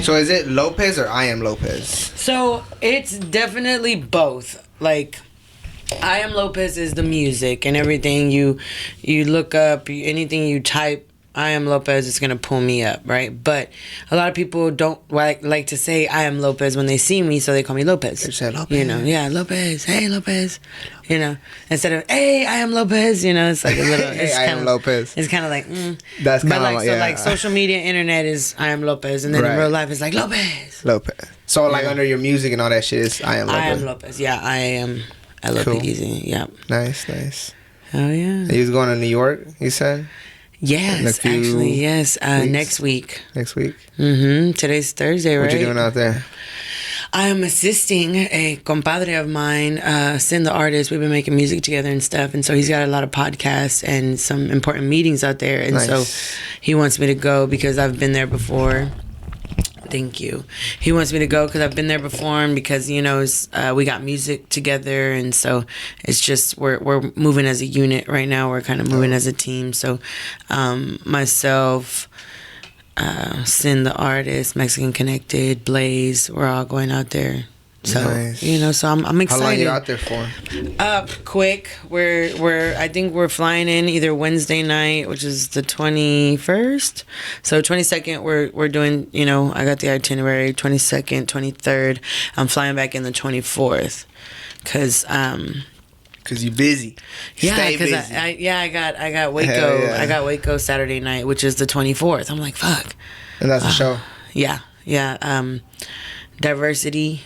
So is it Lopez or I Am Lopez? So it's definitely both. Like, Iamlopez is the music and everything. You look up anything you type Iamlopez, it's gonna pull me up, right? But a lot of people don't like to say Iamlopez when they see me, so they call me Lopez. They say Lopez. You know, yeah, Lopez. Hey, Lopez. You know, instead of hey, I am Lopez. You know, it's like a little. Hey, I am Lopez. It's kind of like. That's kind of like, like, so yeah. like social media, internet is I am Lopez, and then in real life it's like Lopez. Lopez. So like under your music and all that shit is I Am Lopez. I am Lopez. Yeah, I am. L-O-P-E-Z. Cool. Yeah. Nice. Oh yeah. You was going to New York, you said? Yes, actually, yes. Next week. Next week? Mm-hmm. Today's Thursday, right? What you doing out there? I'm assisting a compadre of mine, Sin the artist. We've been making music together and stuff. And so he's got a lot of podcasts and some important meetings out there. And so he wants me to go because I've been there before. Thank you. He wants me to go because I've been there before, and because we got music together, and so it's just we're moving as a unit right now. We're kind of moving as a team. So, myself, Sin the artist, Mexican Connected, Blaze, we're all going out there. So so I'm excited. How long are you out there for? Quick. I think we're flying in either Wednesday night, which is the 21st. So 22nd we're doing, I got the itinerary, 22nd, 23rd. I'm flying back in the 24th cuz you busy. Yeah, cuz I got Waco. Yeah. I got Waco Saturday night, which is the 24th. I'm like, fuck. And that's the show. Yeah. Diversity.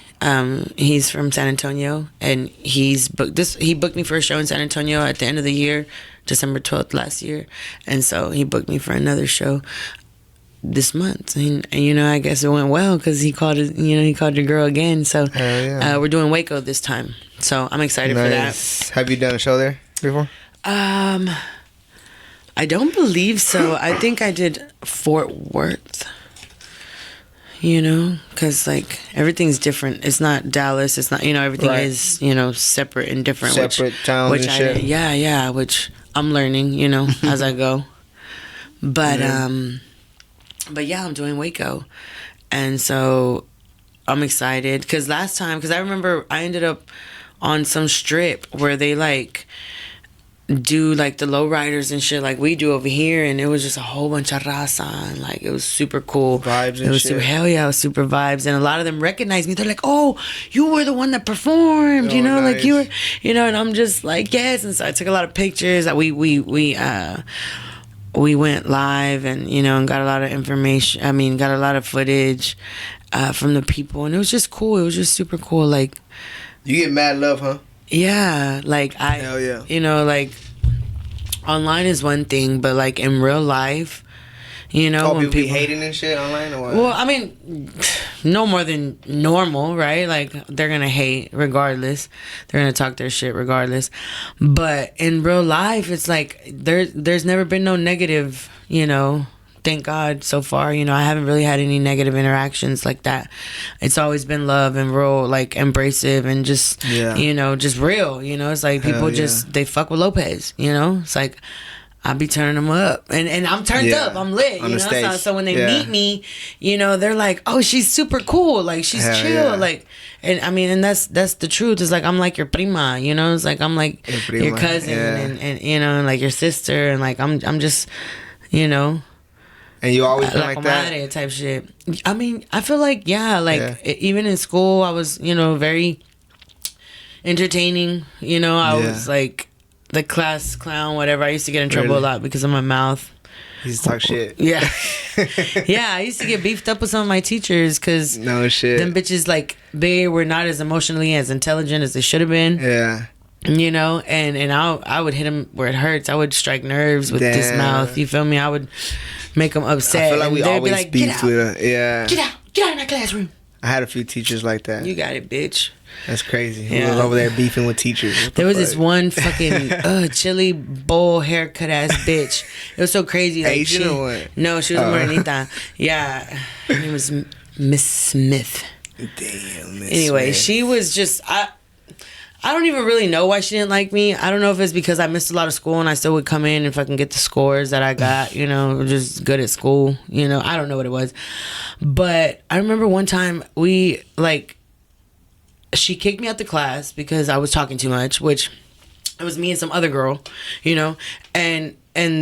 He's from San Antonio, and he booked me for a show in San Antonio at the end of the year, December 12th last year, and so he booked me for another show this month, and I guess it went well because he called your girl again, so we're doing Waco this time, so I'm excited for that. Have you done a show there before? I don't believe so. I think I did Fort Worth. Because like everything's different. It's not Dallas. It's not everything is separate and different. Separate towns and shit. Yeah. Which I'm learning as I go. But yeah, I'm doing Waco, and so I'm excited because I remember I ended up on some strip where they like do like the lowriders and shit like we do over here, and it was just a whole bunch of raza, and like it was super cool vibes and it was shit. Hell yeah, it was super vibes, and a lot of them recognized me. They're like, oh, you were the one that performed, nice. Like you were, and I'm just like, yes. And so I took a lot of pictures. We went live and and got a lot of information. I mean, got a lot of footage from the people, and it was just cool. It was just super cool. Like, you get mad love, huh? Yeah, like hell yeah. Like online is one thing, but like in real life, when people be hating and shit online or what? Well, I mean, no more than normal, right? Like they're gonna hate regardless. They're gonna talk their shit regardless. But in real life, it's like there's never been no negative, thank God so far. I haven't really had any negative interactions like that. It's always been love and real, like embracive and just, just real. It's like people they fuck with Lopez. It's like I be turning them up, and I'm turned up. I'm lit. So when they meet me, they're like, oh, she's super cool. Like she's chill. Like, and I mean, and that's the truth. It's like I'm like your prima. It's like I'm like your cousin, and and like your sister, and like I'm just, And you always been like that? Type shit. I mean, I feel like, even in school, I was, very entertaining. I was like the class clown, whatever. I used to get in trouble a lot because of my mouth. You used to talk shit. Yeah. Yeah, I used to get beefed up with some of my teachers because no shit. Them bitches, like, they were not as emotionally as intelligent as they should have been. Yeah. And I would hit them where it hurts. I would strike nerves with this mouth. You feel me? I would make them upset. I feel like we always like, beefed with her. Yeah. Get out of that classroom. I had a few teachers like that. You got it, bitch. That's crazy. Yeah. We was over there beefing with teachers. There was this one fucking chili bowl haircut ass bitch. It was so crazy. Like, Asian or what? No, she was Morenita. Yeah. Her name was Miss Smith. Damn, Miss Anyway, Smith. she was just... I don't even really know why she didn't like me. I don't know if it's because I missed a lot of school and I still would come in and fucking get the scores that I got, you know, just good at school, you know. I don't know what it was. But I remember one time she kicked me out the class because I was talking too much, which it was me and some other girl, you know, and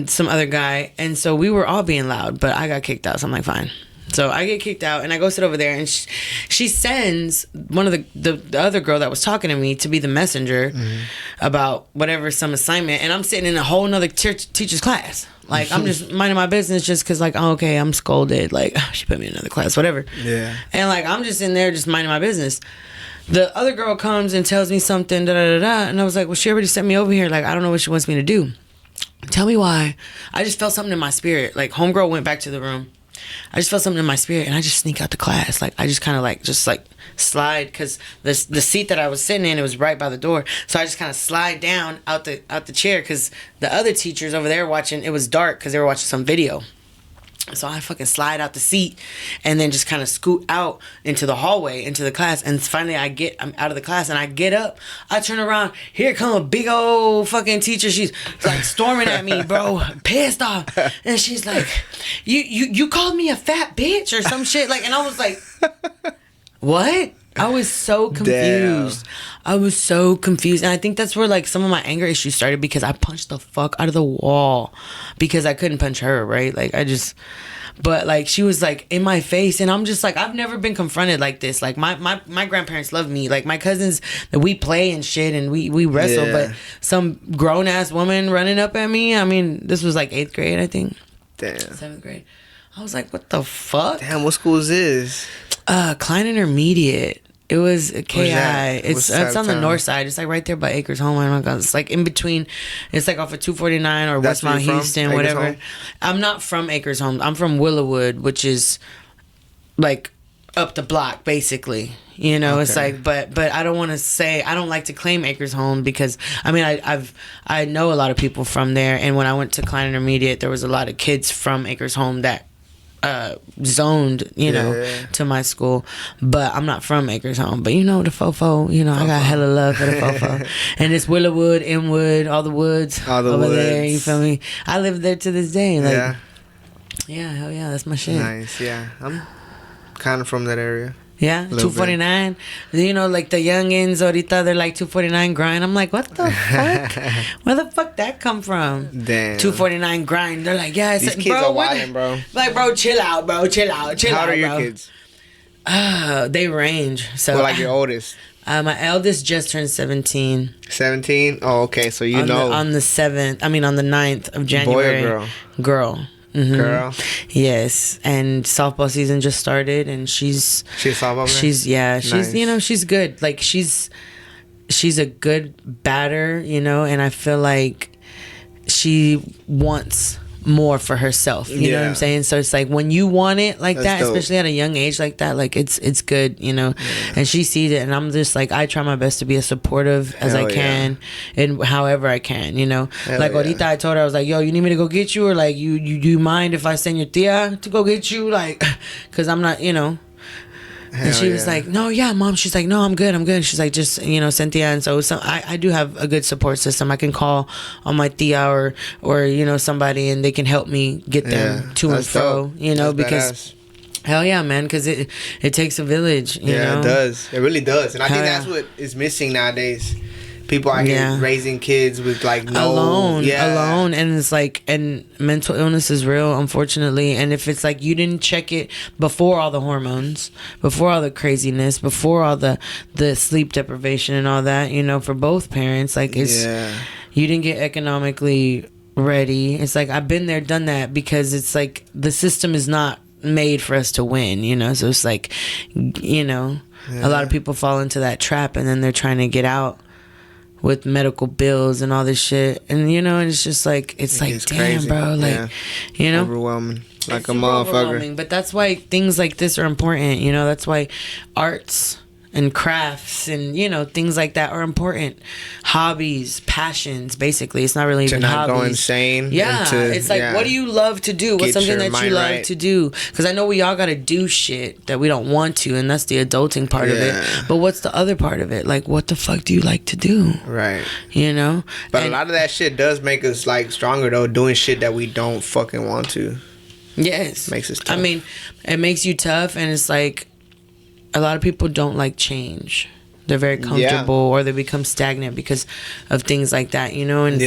some other guy. And so we were all being loud, but I got kicked out. So I'm like, fine. So I get kicked out and I go sit over there and she sends one of the other girl that was talking to me to be the messenger about whatever, some assignment. And I'm sitting in a whole nother teacher's class. Like, I'm just minding my business just because, like, oh, okay, I'm scolded. Like, she put me in another class, whatever. Yeah. And, like, I'm just in there just minding my business. The other girl comes and tells me something, da-da-da-da. And I was like, well, she already sent me over here. Like, I don't know what she wants me to do. Tell me why. I just felt something in my spirit. Like, homegirl went back to the room. I just felt something in my spirit, and I just sneak out the class. Like, I just kind of like slide, because the seat that I was sitting in, it was right by the door. So I just kind of slide down out the chair, because the other teachers over there watching, it was dark because they were watching some video. So I fucking slide out the seat and then just kind of scoot out into the hallway, into the class. And finally I'm out of the class and I get up. I turn around. Here come a big old fucking teacher. She's like storming at me, bro. Pissed off. And she's like, you called me a fat bitch or some shit. Like, and I was like, what? I was so confused. Damn. I was so confused. And I think that's where, like, some of my anger issues started, because I punched the fuck out of the wall because I couldn't punch her, right? Like, but, like, she was, like, in my face, and I'm just, like, I've never been confronted like this. Like, my grandparents love me. Like, my cousins, we play and shit, and we wrestle, but some grown-ass woman running up at me, I mean, this was, like, 8th grade, I think. Damn. 7th grade. I was like, what the fuck? Damn, what school is this? Klein Intermediate. It was KI. It's on the north side. It's like right there by Acres Home. I don't know. It's like in between. It's like off of 249 or West Mount Houston, whatever. Home? I'm not from Acres Home. I'm from Willowwood, which is like up the block, basically. You know, okay. It's like, but I don't want to say, I don't like to claim Acres Home, because I mean, I know a lot of people from there, and when I went to Klein Intermediate, there was a lot of kids from Acres Home that zoned, you know, to my school. But I'm not from Acres Home. But you know, the fofo, you know, I got hella love for the fofo. And it's Willowwood, Inwood, all the woods over there, you feel me? I live there to this day. Like, yeah, hell yeah, that's my shit. Nice, yeah. I'm kind of from that area. Yeah, 249. You know, like the youngins, ahorita, they're like 249 grind. I'm like, what the fuck? Where the fuck that come from? Damn. 249 grind. They're like, yeah, these kids are wildin', bro. Like, bro, chill out, bro. Chill out, How old are your bro. kids? They range. So, well, like your oldest? My eldest just turned 17. 17? Oh, okay. So you know. On the 9th of January. Boy or girl? Girl. Mm-hmm. Girl. Yes, and softball season just started, and she's softball. She's nice. You know, she's good. Like, she's a good batter, you know, and I feel like she wants more for herself, you know what I'm saying? So it's like, when you want it like that, dope. Especially at a young age like that, like it's good, you know. And she sees it, and I'm just like, I try my best to be as supportive as I can, and however I can, you know. Like ahorita, I told her, I was like, yo, you need me to go get you, or like, you do you mind if I send your tia to go get you, like, because I'm not, you know. And she was like, no, yeah, mom. She's like, no, I'm good. She's like, just, you know, Cynthia. And so I do have a good support system. I can call on my tia or you know, somebody, and they can help me get them to and fro, you know, that's because badass. Hell yeah, man, because it takes a village, you know? It does. It really does. And I think that's what is missing nowadays. People are here raising kids with like alone, and it's like, and mental illness is real, unfortunately. And if it's like you didn't check it before all the hormones, before all the craziness, before all the sleep deprivation and all that, you know, for both parents, like it's you didn't get economically ready. It's like, I've been there, done that, because it's like the system is not made for us to win, you know. So it's like, you know, a lot of people fall into that trap, and then they're trying to get out with medical bills and all this shit, and you know, and it's just like, it's like, damn, crazy, bro, like, you know, overwhelming, like a motherfucker. But that's why things like this are important, you know. That's why arts and crafts and, you know, things like that are important. Hobbies, passions, basically. It's not really even hobbies. To not go insane. Yeah. It's like, what do you love to do? What's something that you love to do? Because I know we all got to do shit that we don't want to, and that's the adulting part of it. But what's the other part of it? Like, what the fuck do you like to do? Right. You know? But a lot of that shit does make us, like, stronger, though, doing shit that we don't fucking want to. Yes. Makes us tough. I mean, it makes you tough, and it's like, a lot of people don't like change. They're very comfortable, or they become stagnant because of things like that, you know? And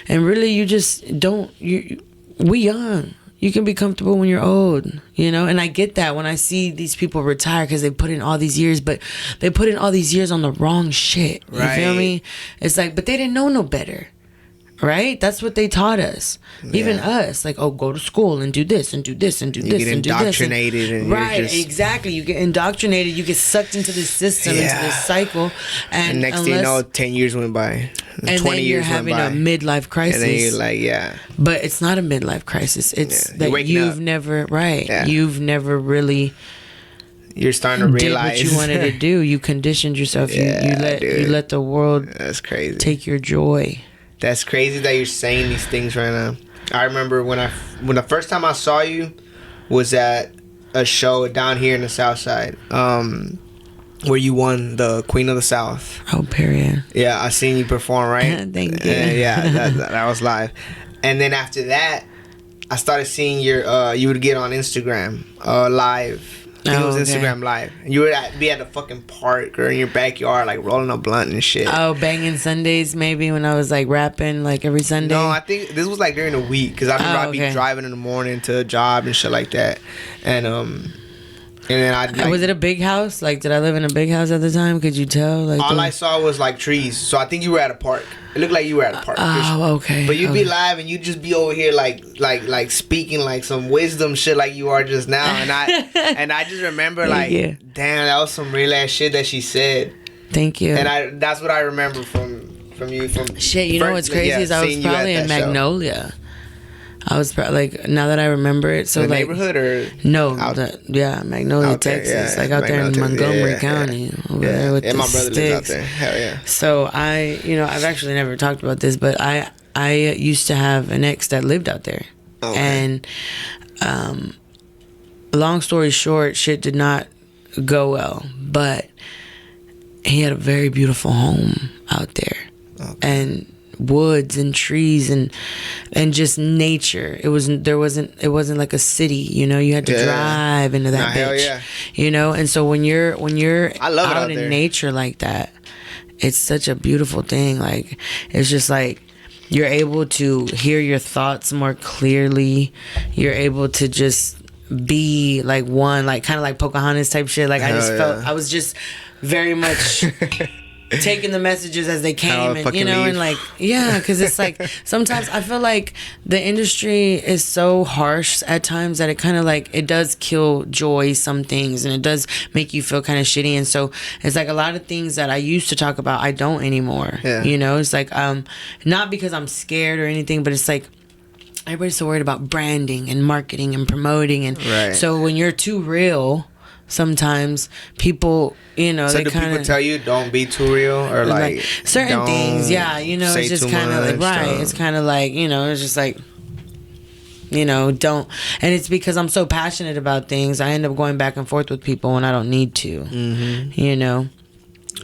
and really, you just don't. We young. You can be comfortable when you're old, you know? And I get that when I see these people retire because they put in all these years, but they put in all these years on the wrong shit. You feel me? It's like, but they didn't know no better. Right? That's what they taught us. Even us. Like, oh, go to school and do this and do this and do this and do this. You get indoctrinated. And right, exactly. You get indoctrinated. You get sucked into this system, into this cycle. And next thing you know, 10 years went by. And 20 years went by. And then you're having a midlife crisis. And then you're like, But it's not a midlife crisis. It's that you've never, you've never really... You're starting to realize did what you wanted to do. You conditioned yourself. You let the world That's crazy. Take your joy. That's crazy that you're saying these things right now. I remember when the first time I saw you was at a show down here in the South Side, where you won the Queen of the South. Oh, period. Yeah, I seen you perform, right? Thank you. That was live. And then after that, I started seeing you would get on Instagram live. I think it was Instagram Live. You would be at a fucking park or in your backyard, like rolling a blunt and shit. Oh, banging Sundays maybe when I was like rapping like every Sunday. No, I think this was like during the week because I remember I'd be driving in the morning to a job and shit like that, and then I'd like, was it a big house? Like, did I live in a big house at the time? Could you tell? Like, all I saw was like trees, so I think you were at a park. It looked like you were at a park. Oh, okay. But you'd be live and you'd just be over here like speaking like some wisdom shit like you are just now, and I just remember like, damn, that was some real ass shit that she said. Thank you. And that's what I remember from you. From shit, you know what's crazy is I was probably in Magnolia. I was like, now that I remember it, so the like neighborhood or Magnolia, Texas, like out there in Montgomery County, over there with the my brother sticks. lives out there. Hell yeah. So I've actually never talked about this, but I used to have an ex that lived out there, and long story short, shit did not go well, but he had a very beautiful home out there, and woods and trees and just nature. It wasn't like a city, you know. You had to drive into that bitch, you know. And so when you're out in nature like that, it's such a beautiful thing. Like, it's just like you're able to hear your thoughts more clearly. You're able to just be like one, like kind of like Pocahontas type shit. Like I just felt I was just very much taking the messages as they came, and you know, and like, because it's like sometimes I feel like the industry is so harsh at times that it kind of like, it does kill joy, some things, and it does make you feel kind of shitty. And so it's like a lot of things that I used to talk about, I don't anymore. You know, it's like not because I'm scared or anything, but it's like everybody's so worried about branding and marketing and promoting, and so when you're too real, sometimes people, you know, so they kind of people tell you don't be too real, or like certain things, you know, it's just kind of like it's kind of like, you know, it's just like, you know, don't. And it's because I'm so passionate about things, I end up going back and forth with people when I don't need to, you know.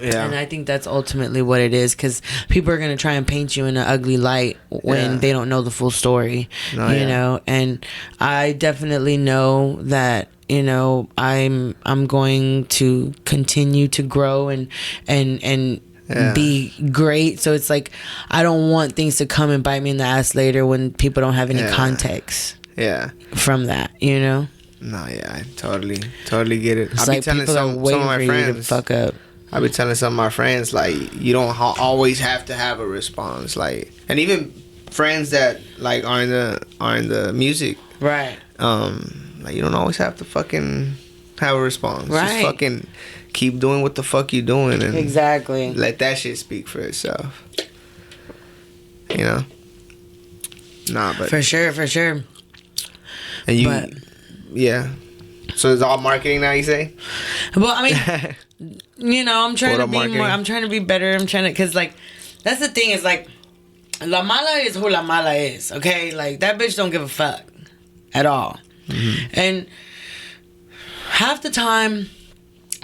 And I think that's ultimately what it is, because people are going to try and paint you in an ugly light when they don't know the full story, you know. And I definitely know that, you know, I'm going to continue to grow and be great. So it's like, I don't want things to come and bite me in the ass later when people don't have any context from that, you know. No, I totally get it. It's like people are waiting for you to fuck up. I be telling some of my friends, like, you don't always have to have a response, like, and even friends that like are in the music, right? Like, you don't always have to fucking have a response. Just fucking keep doing what the fuck you doing, and exactly let that shit speak for itself. You know? Nah, but for sure. And you, so it's all marketing now, you say? Well, I mean, you know, I'm trying to be more. I'm trying to be better. I'm trying to, cause like, that's the thing is like, La Mala is who La Mala is. Okay, like that bitch don't give a fuck at all, and half the time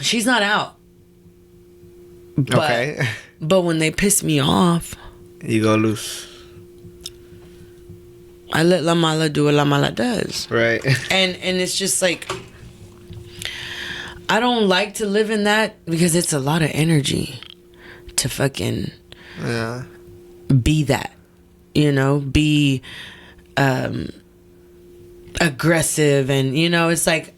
she's not out. But, but when they piss me off, you go loose. I let La Mala do what La Mala does. Right. And it's just like, I don't like to live in that because it's a lot of energy to fucking be that, you know, be aggressive. And, you know, it's like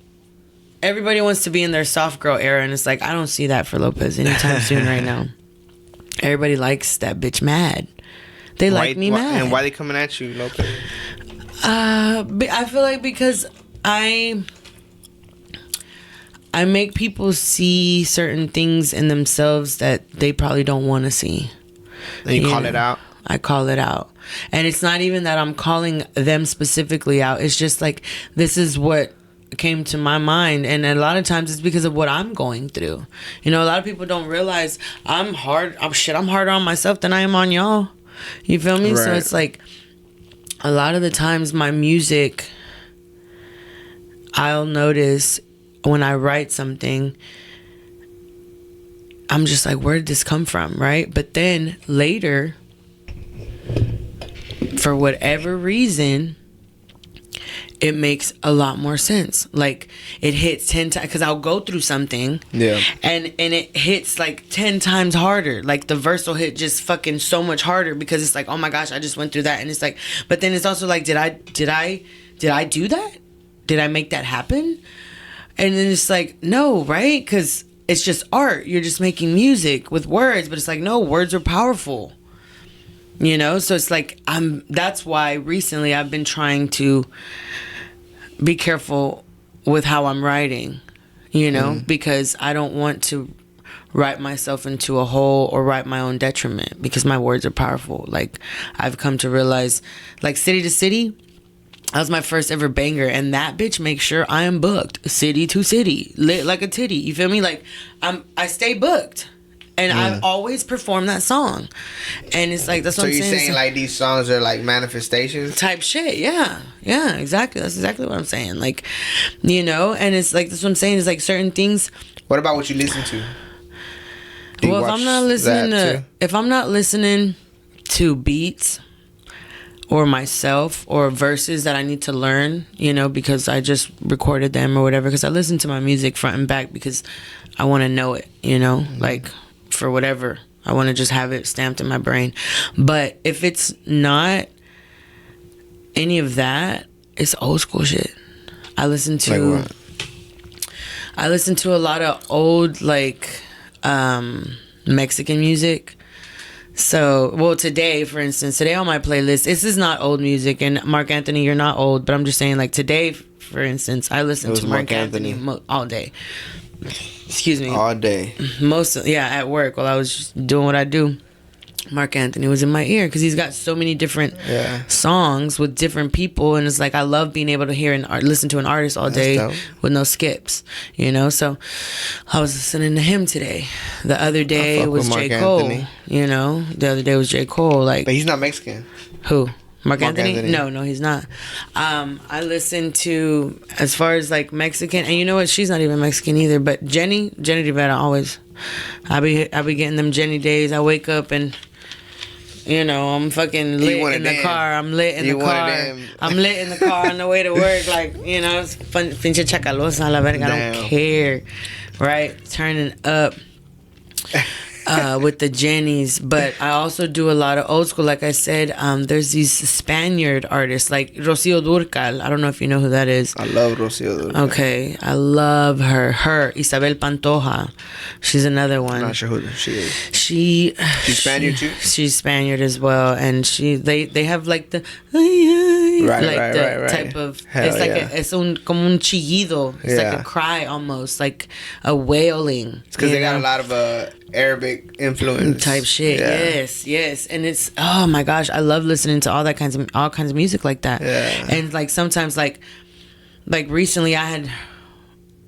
everybody wants to be in their soft girl era. And it's like, I don't see that for Lopez anytime soon right now. Everybody likes that bitch mad. They like me mad. And why they coming at you, Lopez? I feel like because I make people see certain things in themselves that they probably don't want to see. And you call it out? I call it out. And it's not even that I'm calling them specifically out. It's just like, this is what came to my mind. And a lot of times it's because of what I'm going through. You know, a lot of people don't realize I'm harder on myself than I am on y'all. You feel me? Right. So it's like, a lot of the times my music, I'll notice when I write something, I'm just like, where did this come from, right? But then later, for whatever reason, it makes a lot more sense. Like, it hits 10 times, because I'll go through something, and it hits like 10 times harder. Like, the verse will hit just fucking so much harder, because it's like, oh my gosh, I just went through that. And it's like, but then it's also like, did I do that? Did I make that happen? And then it's like, no, right? Because it's just art. You're just making music with words, but it's like, no, words are powerful. You know? So it's like, that's why recently I've been trying to be careful with how I'm writing, you know, because I don't want to write myself into a hole or write my own detriment, because my words are powerful. Like, I've come to realize, like, City to City, that was my first ever banger, and that bitch makes sure I am booked city to city, lit like a titty. You feel me? Like, I stay booked. And I've always performed that song. And it's like, that's what I'm saying. So you're saying like these songs are like manifestations? Type shit, yeah. Yeah, exactly. That's exactly what I'm saying. Like, you know, and it's like, that's what I'm saying. Is like certain things. What about what you listen to? Well, if I'm not listening to beats or myself or verses that I need to learn, you know, because I just recorded them or whatever, because I listen to my music front and back because I want to know it, you know, like, for whatever. I want to just have it stamped in my brain. But if it's not any of that, it's old school shit. I listen to a lot of old, like, Mexican music. So, well, today, for instance, on my playlist, this is not old music. And Mark Anthony, you're not old, but I'm just saying, like, today, for instance, I listen to Mark Anthony all day. Excuse me. All day. At work while I was just doing what I do. Mark Anthony was in my ear because he's got so many different songs with different people, and it's like I love being able to hear and listen to an artist all day with no skips, you know. So I was listening to him today. The other day was J. Cole. Anthony. You know, the other day was J. Cole. Like, but he's not Mexican. Who? Mark Anthony? No, he's not. I listen to, as far as like Mexican, and you know what? She's not even Mexican either. But Jenny Rivera, always. I be getting them Jenny days. I wake up and, you know, I'm fucking lit in the car. I'm lit in the car. I'm lit in the car on the way to work. Like, you know, it's fun. Pinche chacalosa, la verga. I don't care. Right? Turning up. With the Jennies, but I also do a lot of old school. Like I said, there's these Spaniard artists like Rocío Dúrcal. I don't know if you know who that is. I love Rocío Dúrcal. Okay, I love her. Isabel Pantoja, she's another one. I'm not sure who she is. She's Spaniard too. She's Spaniard as well, and they have like the right type of. Hell it's like como un chillido. It's like a cry almost, like a wailing. It's because they got a lot of Arabic influence type shit. Yes, and it's, oh my gosh, I love listening to all kinds of music like that. And like sometimes like recently I had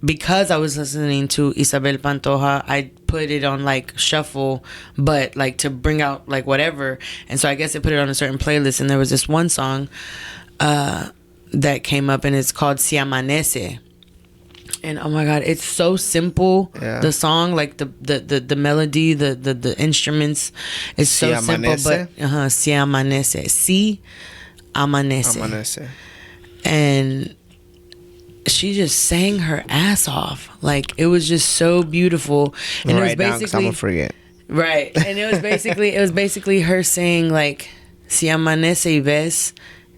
because I was listening to Isabel Pantoja, I put it on like shuffle, but like to bring out like whatever. And so I guess I put it on a certain playlist, and there was this one song that came up, and it's called Si Amanece. And oh my god, it's so simple. Yeah. The song, like the melody, the instruments, is so si simple. But Si Amanece, Si Amanece. And she just sang her ass off. Like, it was just so beautiful. And it was basically, I'm gonna forget. Right. And it was basically her saying like, Si amanece y ves,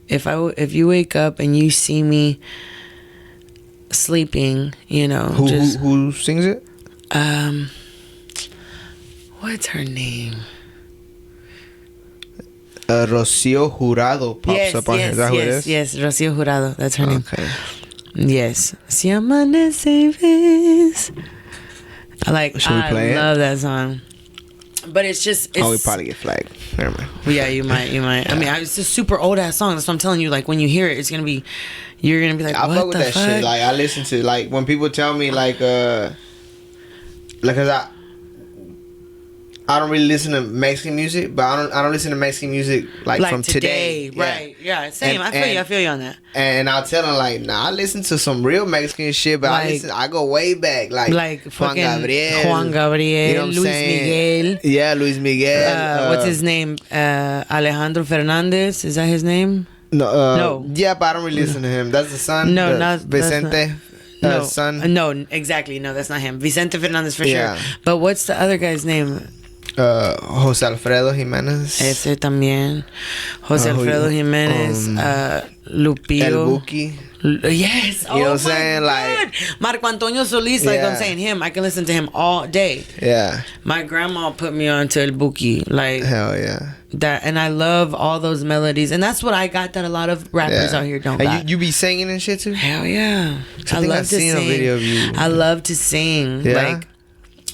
if you wake up and you see me sleeping, you know. Who sings it? What's her name? Rocío Jurado pops up on here. Is that who it is? Yes, Rocío Jurado. That's her name. Okay. Yes. Si amanece ves. I love that song. But it's we probably get flagged. Never mind. Yeah, you might. Yeah. I mean, it's a super old ass song. That's what I'm telling you. Like, when you hear it, you're gonna be like, what the fuck? I fuck with that shit. Like, I listen to, like, when people tell me like, cause I don't really listen to Mexican music, but I don't listen to Mexican music like from today. Right? Yeah, same. I feel you on that. And I'll tell them like, nah, I listen to some real Mexican shit, but I go way back, like Juan Gabriel, you know what I'm Luis saying? Miguel. Yeah, Luis Miguel. What's his name? Alejandro Fernandez. Is that his name? No. Yeah, but I don't really listen to him. That's the son. No, not Vicente. Son. No, exactly. No, that's not him. Vicente Fernandez for sure. But what's the other guy's name? José Alfredo Jiménez. Ese también. José Alfredo Jiménez. Lupillo. El Buki. Yes. You know what I'm saying? Like Marco Antonio Solis. Like I'm saying, him. I can listen to him all day. Yeah. My grandma put me on to El Buki. Like, hell yeah. That, and I love all those melodies, and that's what I got that a lot of rappers out here don't got. You be singing and shit too? Hell yeah. I love to sing. A video of you. I love to sing. Yeah? Like,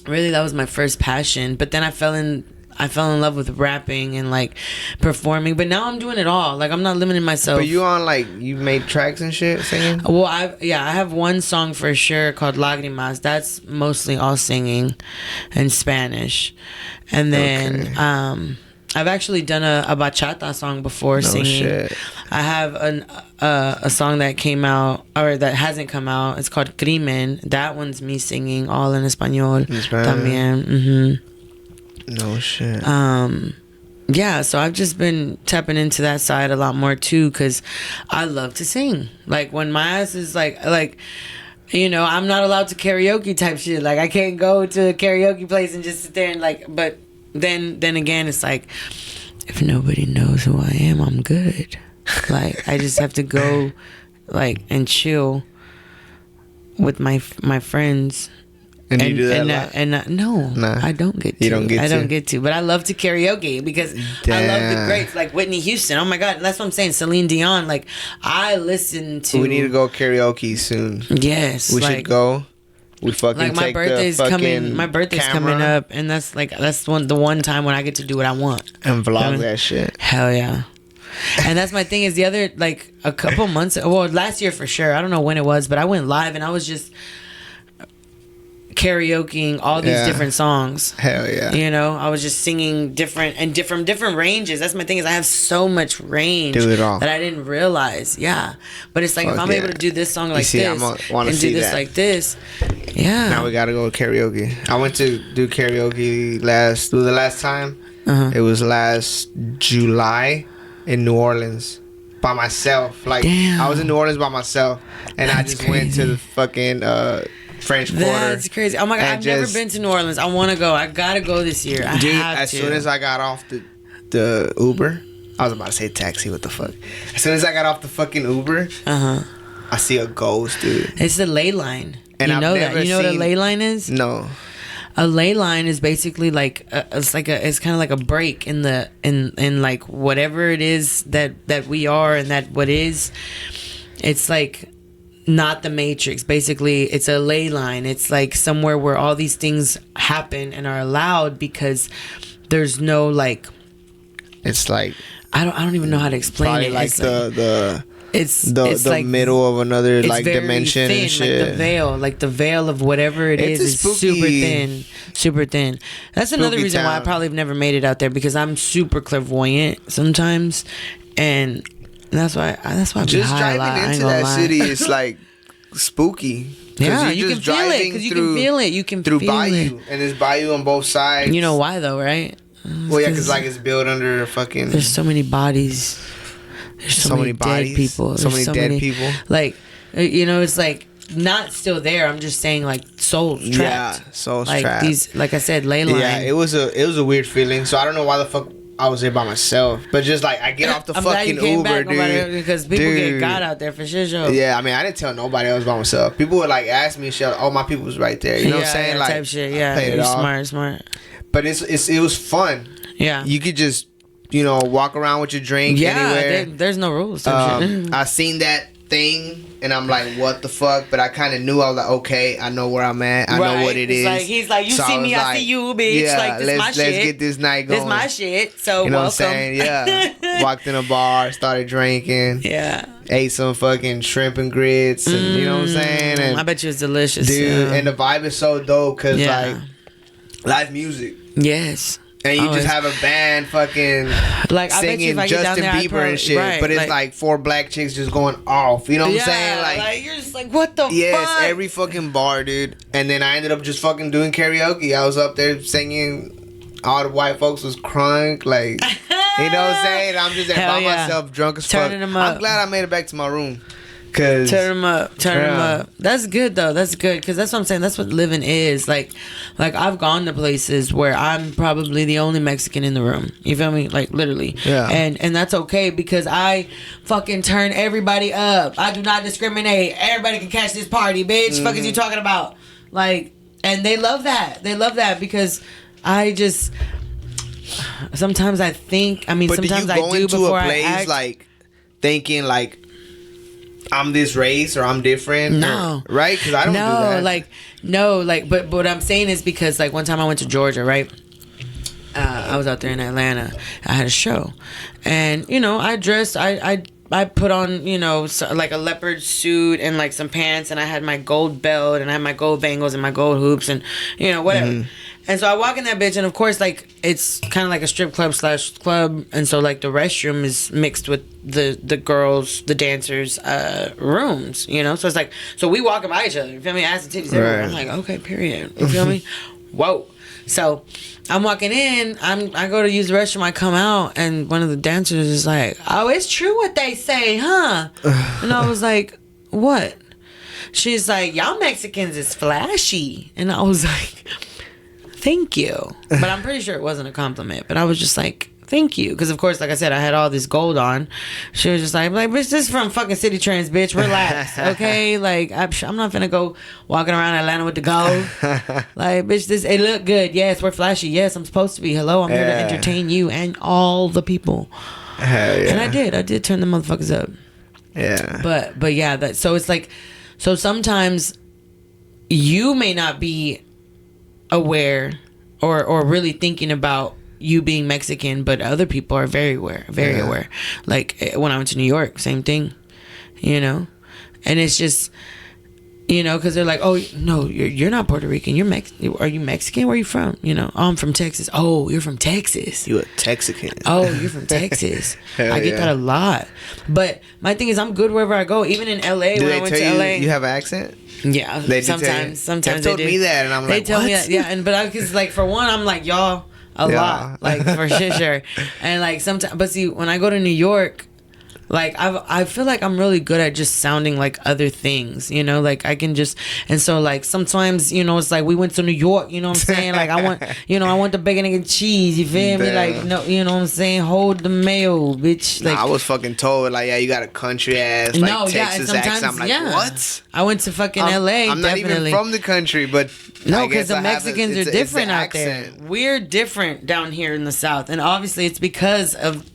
really, that was my first passion. But then I fell in love with rapping and like performing. But now I'm doing it all. Like, I'm not limiting myself. But you on like, you made tracks and shit singing? Well, I have one song for sure called Lágrimas. That's mostly all singing in Spanish. And then I've actually done a bachata song before singing. Shit. I have a song that came out, or that hasn't come out. It's called Crimen. That one's me singing all in español. También. Mm-hmm. No shit. Yeah, so I've just been tapping into that side a lot more too, because I love to sing. Like, when my ass is like, you know, I'm not allowed to karaoke type shit. Like, I can't go to a karaoke place and just sit there and like, but then again, it's like, if nobody knows who I am, I'm good. Like, I just have to go like and chill with my friends. And you do that no, I don't get to. I don't get to. But I love to karaoke because I love the greats like Whitney Houston. Oh my God, that's what I'm saying. Celine Dion. Like, I listen to. We need to go karaoke soon. Yes, we should go. We fucking like, my birthday's coming. My birthday's coming up, and that's the one time when I get to do what I want and vlog that shit. Hell yeah. And that's my thing is the other, like, a couple months, well, last year for sure, I don't know when it was, but I went live and I was just karaokeing all these different songs. Hell yeah. You know, I was just singing different ranges. That's my thing is I have so much range do it all. that I didn't realize. Yeah. But it's like, if I'm able to do this song like this and do this like this, now we gotta go karaoke. I went to do karaoke the last time. It was last July in New Orleans by myself. Like, damn. I was in New Orleans by myself, and I just went to the fucking French Quarter. That's crazy. Oh my God, I've never been to New Orleans. I want to go. I gotta go this year. As soon as I got off the Uber, I was about to say taxi. What the fuck? As soon as I got off the fucking Uber, I see a ghost, dude. It's the ley line. And you know that? You know what a ley line is? No. A ley line is basically like it's kind of like a break in like whatever it is that we are and that what is. It's like not the Matrix. Basically, it's a ley line. It's like somewhere where all these things happen and are allowed because there's no like. It's like I don't even know how to explain it. Like it's the it's the like middle of another like dimension thin, and shit. Like the veil of whatever it is spooky, super thin. That's another reason why I probably have never made it out there, because I'm super clairvoyant sometimes, and that's why I just driving into that city is like spooky. Yeah, you can feel it because you can feel it. You can through feel bayou, it. And there's bayou on both sides. You know why though, right? Well, yeah, because like it's built under a fucking. There's so many bodies. There's so many bodies, dead people. So many dead people. Like, you know, it's like not still there. I'm just saying, like, souls trapped. Yeah, souls like trapped. These, like I said, ley line. Yeah, it was a weird feeling. So I don't know why the fuck I was there by myself, but just like I get off the fucking Uber, dude. Because people get got out there for shit show. Yeah, I mean, I didn't tell nobody I was by myself. People would like ask me, shit, "Oh, my people was right there." You know what I'm saying? Like type shit. Yeah, you're smart. But it was fun. Yeah, you could just walk around with your drink anywhere. There's no rules. I seen that thing and I'm like, what the fuck? But I kind of knew. I was like, okay, I know where I'm at. I know what it is. Like, he's like, you see me, I see you, bitch. Yeah, like, this my shit. Let's get this night going. This my shit. So you know welcome. what I'm saying? Yeah. Walked in a bar, started drinking. Yeah. Ate some fucking shrimp and grits, and you know what I'm saying? And I bet you it's delicious, dude. And the vibe is so dope because like live music. Yes. And you just have a band fucking like singing Justin Bieber and shit. Right, but it's like 4 black chicks just going off. You know what I'm saying? Like you're just like, what the fuck? Yes, every fucking bar, dude. And then I ended up just fucking doing karaoke. I was up there singing. All the white folks was crunk. Like, you know what I'm saying? I'm just there by myself, drunk as fuck. Them up. I'm glad I made it back to my room. Turn them up. That's good though. That's good because that's what I'm saying. That's what living is. Like I've gone to places where I'm probably the only Mexican in the room. You feel me? Like literally. Yeah. And that's okay because I fucking turn everybody up. I do not discriminate. Everybody can catch this party, bitch. Fuck is you talking about? Like, and they love that. They love that because I just sometimes I think. I mean, but sometimes do you go I do into before a place I act. like thinking like I'm this race or I'm different. No. Right? Because I don't do that. But what I'm saying is because like one time I went to Georgia, right? I was out there in Atlanta. I had a show, and I dressed. I put on like a leopard suit and like some pants, and I had my gold belt and I had my gold bangles and my gold hoops and whatever. Mm-hmm. And so I walk in that bitch, and of course, like it's kind of like a strip club / club, and so like the restroom is mixed with the girls, the dancers' rooms, So it's like, so we walking by each other. You feel me? Ass and titties everywhere. I'm like, okay, period. You feel me? Whoa. So I'm walking in. I go to use the restroom. I come out, and one of the dancers is like, "Oh, it's true what they say, huh?" And I was like, "What?" She's like, "Y'all Mexicans is flashy," and I was like, thank you. But I'm pretty sure it wasn't a compliment. But I was just like, thank you. Because, of course, like I said, I had all this gold on. She was just like, bitch, this is from fucking City Trends, bitch. Relax, okay? Like, I'm not finna go walking around Atlanta with the gold. Like, bitch, it look good. Yes, we're flashy. Yes, I'm supposed to be. Hello, I'm here to entertain you and all the people. Hell yeah. And I did turn the motherfuckers up. Yeah. But yeah, so it's like, so sometimes you may not be aware or really thinking about you being Mexican, but other people are very aware. Like when I went to New York, same thing, and it's just, because they're like, oh no, you're not Puerto Rican, are you Mexican? Where are you from? Oh, I'm from Texas. Oh, you're from Texas. You a Texican. Oh, you're from Texas. I get that a lot. But my thing is, I'm good wherever I go. Even in LA, when I went to LA, you have an accent. Yeah, sometimes they told me that, and I'm like, they tell me that, yeah, because like for one, I'm like y'all a lot, like for sure, and like sometimes, but see, when I go to New York, like I feel like I'm really good at just sounding like other things, like I can just, and so like sometimes, it's like we went to New York, what I'm saying, like I want the bacon and cheese, you feel me, like no, what I'm saying, hold the mayo, bitch. Like I was fucking told, like, yeah, you got a country ass, like Texas accent. I'm like, what? I went to fucking LA. I'm not even from the country, but no, because the Mexicans are different out there. We're different down here in the South, and obviously it's because of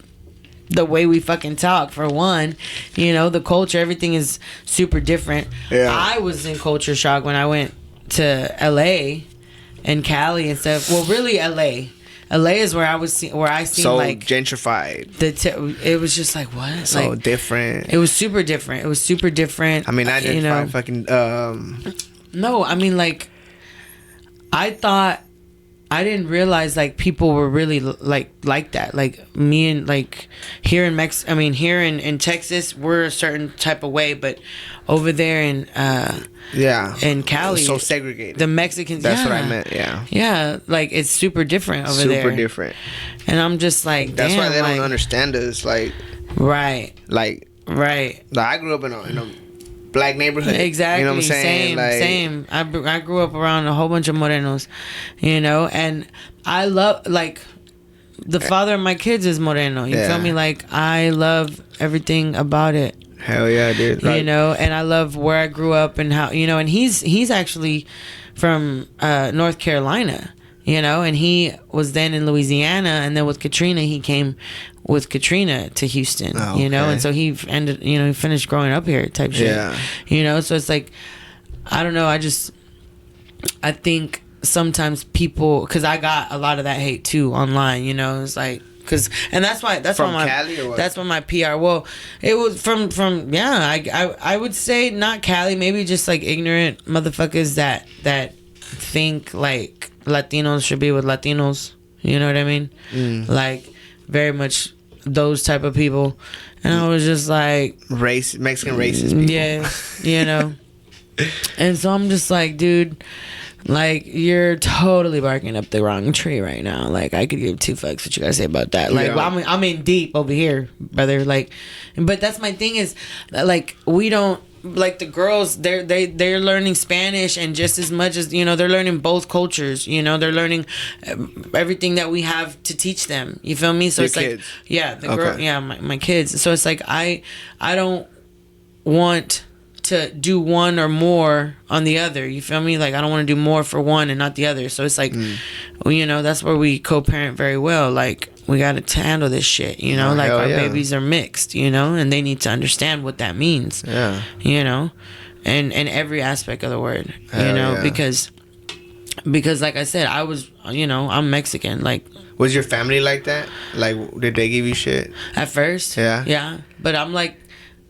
the way we fucking talk, for one. The culture, everything is super different. Yeah. I was in culture shock when I went to LA and Cali and stuff. Well, really LA. LA is where I seen so like gentrified. It was just like, what? So like, different. It was super different. I mean, I didn't find fucking. No, I mean, like, I thought. I didn't realize like people were really like that. Like me and like here in here in Texas, we're a certain type of way, but over there in in Cali, so segregated. The Mexicans. That's what I meant. Yeah. Yeah, like it's super different over there. Super different. And I'm just like, that's why they like, don't understand us. Like, right. Like I grew up in a black neighborhood. Exactly. You know what I'm saying? Same. I grew up around a whole bunch of morenos, and I love, like, the father of my kids is moreno. You feel me? Like, I love everything about it. Hell yeah, dude. Like, and I love where I grew up and how, and he's actually from North Carolina. And he was then in Louisiana, and then with Katrina, he came with Katrina to Houston, and so he ended, he finished growing up here type shit. Yeah. So it's like, I don't know, I think sometimes people, because I got a lot of that hate too online, it's like, and that's why Cali or what? That's why my PR, well, it was from I would say not Cali, maybe just like ignorant motherfuckers that think like Latinos should be with Latinos, you know what I mean? Like very much those type of people. And I was just like, Mexican racist people. Yeah. And so I'm just like, dude, like, you're totally barking up the wrong tree right now. Like, I could give two fucks what you guys say about that. Like, well, I'm in deep over here, brother. Like, but that's my thing is, like, we don't, like, the girls, they're learning Spanish, and just as much as, they're learning both cultures, they're learning everything that we have to teach them. You feel me? So your it's kids. Like, yeah, the girl, yeah, my kids. So it's like, I don't want to do one or more on the other. You feel me? Like, I don't want to do more for one and not the other. So it's like, well, that's where we co-parent very well. Like, we got to handle this shit, like our babies are mixed, and they need to understand what that means. Yeah. And every aspect of the word, because like I said, I was, I'm Mexican. Like, was your family like that? Like, did they give you shit? At first? Yeah. Yeah. But I'm like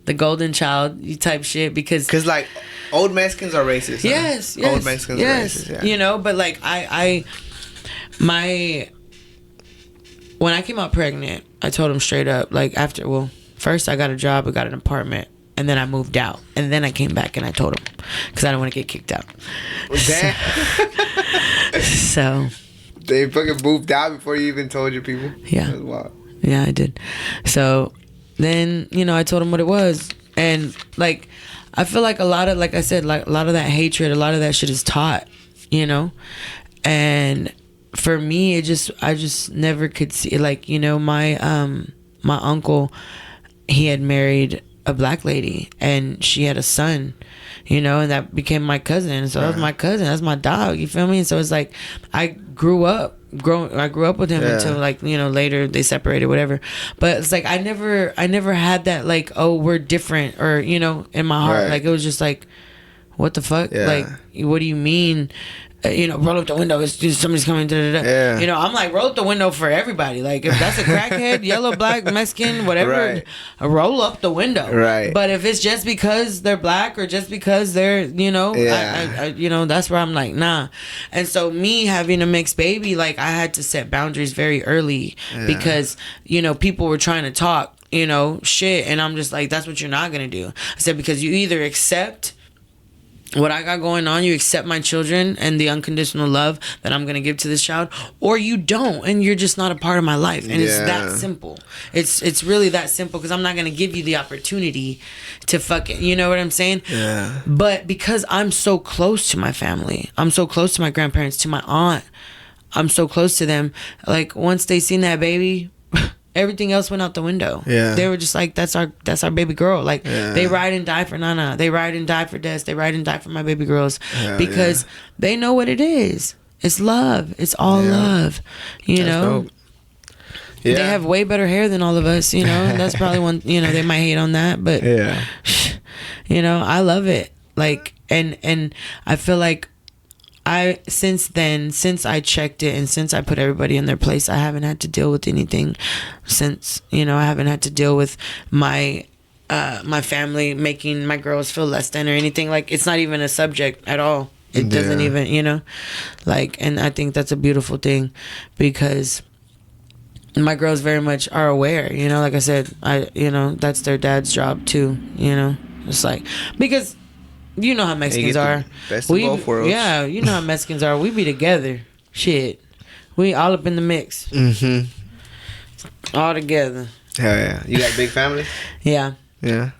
the golden child type shit because like old Mexicans are racist. Huh? Yes. Old Mexicans are racist. Yeah. But like when I came out pregnant, I told him straight up, like, first I got a job, I got an apartment, and then I moved out, and then I came back and I told him because I don't want to get kicked out. So they fucking moved out before you even told your people. Yeah. That was wild. Yeah, I did. So then, I told him what it was. And, like, I feel like a lot of, like I said, like a lot of that hatred, a lot of that shit is taught, And for me, I just never could see, like, my uncle, he had married a black lady, and she had a son, and that became my cousin. So that was my cousin. That's my dog. You feel me? And so it's like, I grew up with him until, like, later they separated, whatever. But it's like I never had that, like, oh, we're different, or in my heart. Like, it was just like, what the fuck? Like, what do you mean? Roll up the window. Somebody's coming. Yeah. I'm like, roll up the window for everybody. Like, if that's a crackhead, yellow, black, Mexican, whatever, roll up the window. Right. But if it's just because they're black or just because they're, that's where I'm like, nah. And so me having a mixed baby, like, I had to set boundaries very early because, people were trying to talk, shit. And I'm just like, that's what you're not going to do. I said, because you either accept what I got going on, you accept my children and the unconditional love that I'm gonna give to this child, or you don't, and you're just not a part of my life. And it's that simple. It's really that simple, because I'm not gonna give you the opportunity to fucking, you know what I'm saying? Yeah. But because I'm so close to my family, I'm so close to my grandparents, to my aunt, I'm so close to them. Like, once they seen that baby, everything else went out the window. Yeah. They were just like, that's our baby girl. Like, they ride and die for Nana. They ride and die for Des. They ride and die for my baby girls. Because they know what it is. It's love. It's all love. That's dope. Yeah. They have way better hair than all of us, That's probably one, they might hate on that. But, I love it. Like, and I feel like since I checked it and since I put everybody in their place, I haven't had to deal with anything since, I haven't had to deal with my family making my girls feel less than or anything. Like, it's not even a subject at all. It doesn't even, like, and I think that's a beautiful thing because my girls very much are aware, like I said, that's their dad's job too, it's like, because how Mexicans are. Best of both worlds. Yeah, how Mexicans are. We be together. Shit. We all up in the mix. Mm-hmm. All together. Hell yeah. You got a big family? Yeah. Yeah.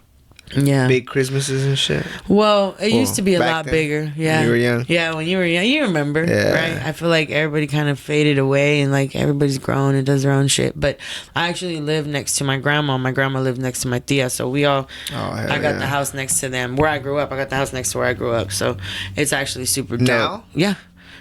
Yeah. Big Christmases and shit. Well, it used to be a lot then, bigger. Yeah. When you were young. Yeah, when you were young. You remember, right? I feel like everybody kind of faded away and like everybody's grown and does their own shit. But I actually live next to my grandma. My grandma lived next to my tia. So we all, I got the house next to them. Where I grew up, I got the house next to where I grew up. So it's actually super dope. Now? Yeah.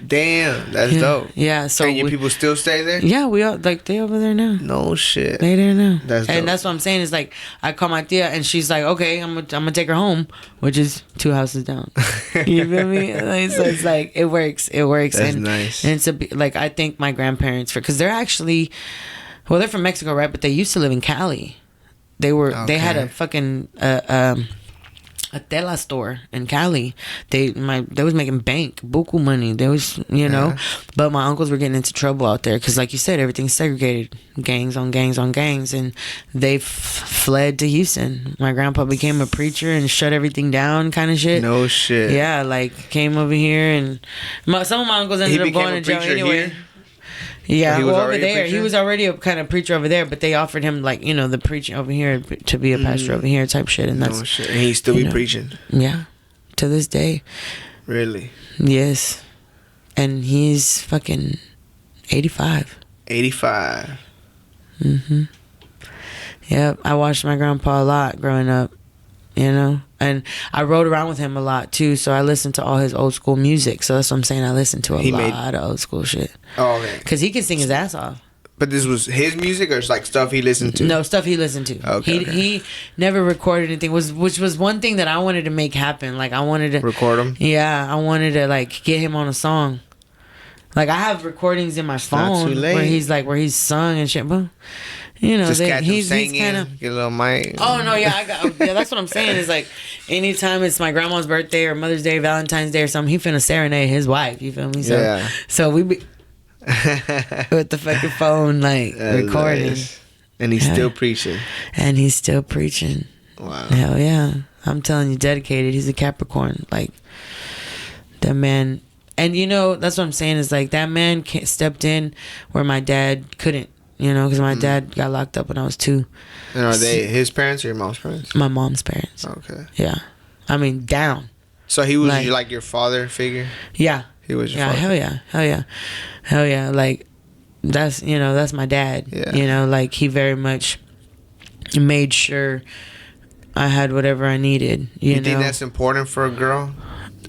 Damn, that's dope. Yeah, so and your people still stay there? Yeah, we all they over there now. No shit. They there now. That's dope. And that's what I'm saying is like I call my tia and she's like, okay, I'm gonna take her home, which is 2 houses down. You feel me? Like, so it's like it works. That's and, nice. And it's like I thank my grandparents because they're actually, they're from Mexico, right? But they used to live in Cali. They had a fucking a tela store in Cali. They was making bank, buku money. They was, but my uncles were getting into trouble out there because, like you said, everything's segregated, gangs on gangs on gangs, and they fled to Houston. My grandpa became a preacher and shut everything down, kind of shit. No shit. Yeah, like came over here, and some of my uncles ended up going to jail anyway. Here? Yeah, over there. He was already a kind of preacher over there, but they offered him, like, the preaching over here to be a pastor over here type shit. And that's. No shit. And he still be preaching. Yeah. To this day. Really? Yes. And he's fucking 85. 85. Mm-hmm. Yep. I watched my grandpa a lot growing up, And I rode around with him a lot too, so I listened to all his old school music. So that's what I'm saying. I listened to a lot of old school shit. Oh, okay. Because he can sing his ass off. But this was his music, or it's like stuff he listened to? No, stuff he listened to. Okay. He never recorded anything. Which was one thing that I wanted to make happen. Like I wanted to record him. Yeah, I wanted to like get him on a song. Like I have recordings in my phone where he's sung and shit, but. Just he's kind of get a little mic. Oh no, yeah, that's what I'm saying. Is like anytime it's my grandma's birthday or Mother's Day, Valentine's Day or something, he finna serenade his wife. You feel me? So we be with the fucking phone like recording, and he's still preaching. And he's still preaching. Wow. Hell yeah! I'm telling you, dedicated. He's a Capricorn. Like that man, and that's what I'm saying. Is like that man stepped in where my dad couldn't. Because my dad got locked up when I was 2. And are they his parents or your mom's parents? My mom's parents. Okay. Yeah. I mean, down. So he was like your father figure? Yeah. He was your father? Hell yeah. Like, that's, that's my dad. Yeah. Like, he very much made sure I had whatever I needed, you know? think that's important for a girl?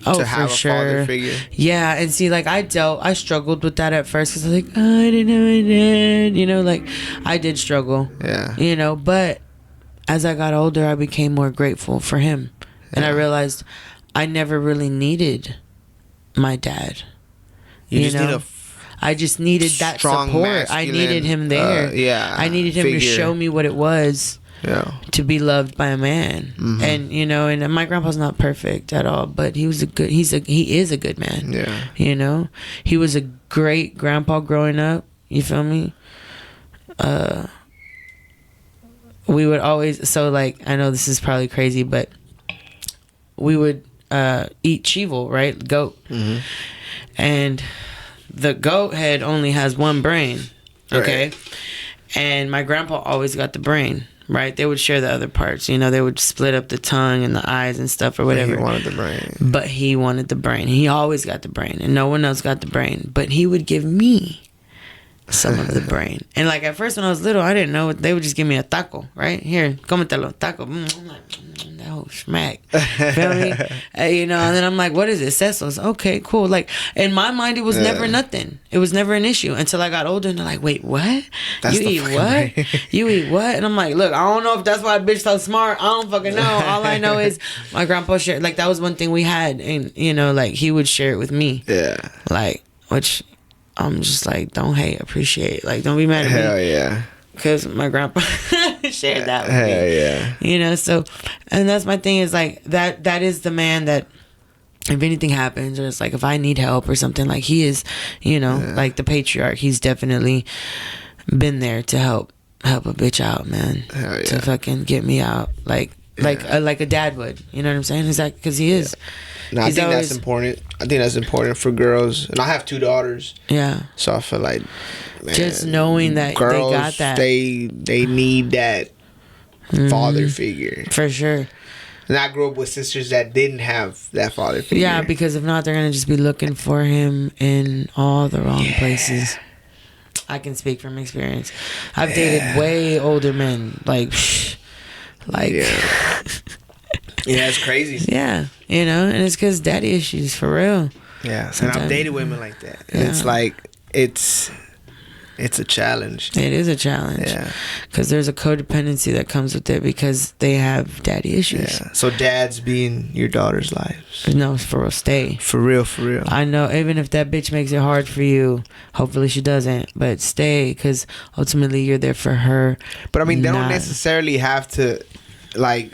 Oh, to have for a sure. father figure. Yeah, and see, like I struggled with that at first because I was like, oh, I didn't know my dad. Like I did struggle. Yeah. But as I got older, I became more grateful for him, and I realized I never really needed my dad. I just needed that support. I needed him there. I needed him to show me what it was. Yeah. To be loved by a man. Mm-hmm. And and my grandpa's not perfect at all, but he is a good man. Yeah. He was a great grandpa growing up. You feel me? We would always, so like, I know this is probably crazy, but we would eat chivo, right? Goat. Mm-hmm. And the goat head only has one brain. Okay. Right. And my grandpa always got the brain. Right, they would share the other parts. They would split up the tongue and the eyes and stuff or whatever. But he wanted the brain. But he wanted the brain. He always got the brain, and no one else got the brain. But he would give me some of the brain. And like at first when I was little, I didn't know. They would just give me a taco, right? Here, cometelo, taco. I'm like, that whole smack. Feel me? You know, and then I'm like, what is it? Sesos. Okay, cool. Like in my mind, it was never nothing. It was never an issue until I got older and they're like, wait, what? That's you eat what? You eat what? And I'm like, look, I don't know if that's why a bitch so smart. I don't fucking know. All I know is my grandpa shared, like that was one thing we had, and you know, like he would share it with me. Yeah. Like, which I'm just like, don't hate, appreciate. Like, don't be mad at me. Hell yeah. Because my grandpa shared that with Hell me. Yeah. You know, so, and that's my thing is like, that is the man that, if anything happens, or it's like, if I need help or something, like he is, you know, like the patriarch, he's definitely been there to help a bitch out, man. Hell yeah. To fucking get me out. Like a dad would. You know what I'm saying? Exactly. Because he is. No, I think that's important. I think that's important for girls. And I have 2 daughters. Yeah. So I feel like, man, just knowing that girls, they got that. They need that father figure. For sure. And I grew up with sisters that didn't have that father figure. Yeah, because if not, they're going to just be looking for him in all the wrong places. I can speak from experience. I've dated way older men. Like. Yeah. Yeah, it's crazy. Yeah, you know, and it's because daddy issues, for real. Yeah, and I've dated women like that. And it's like, it's a challenge. It is a challenge. Yeah. Because there's a codependency that comes with it because they have daddy issues. Yeah. So dads be in your daughter's lives. No, for real, stay. For real, for real. I know, even if that bitch makes it hard for you, hopefully she doesn't, but stay, because ultimately you're there for her. But I mean, they don't necessarily have to, like,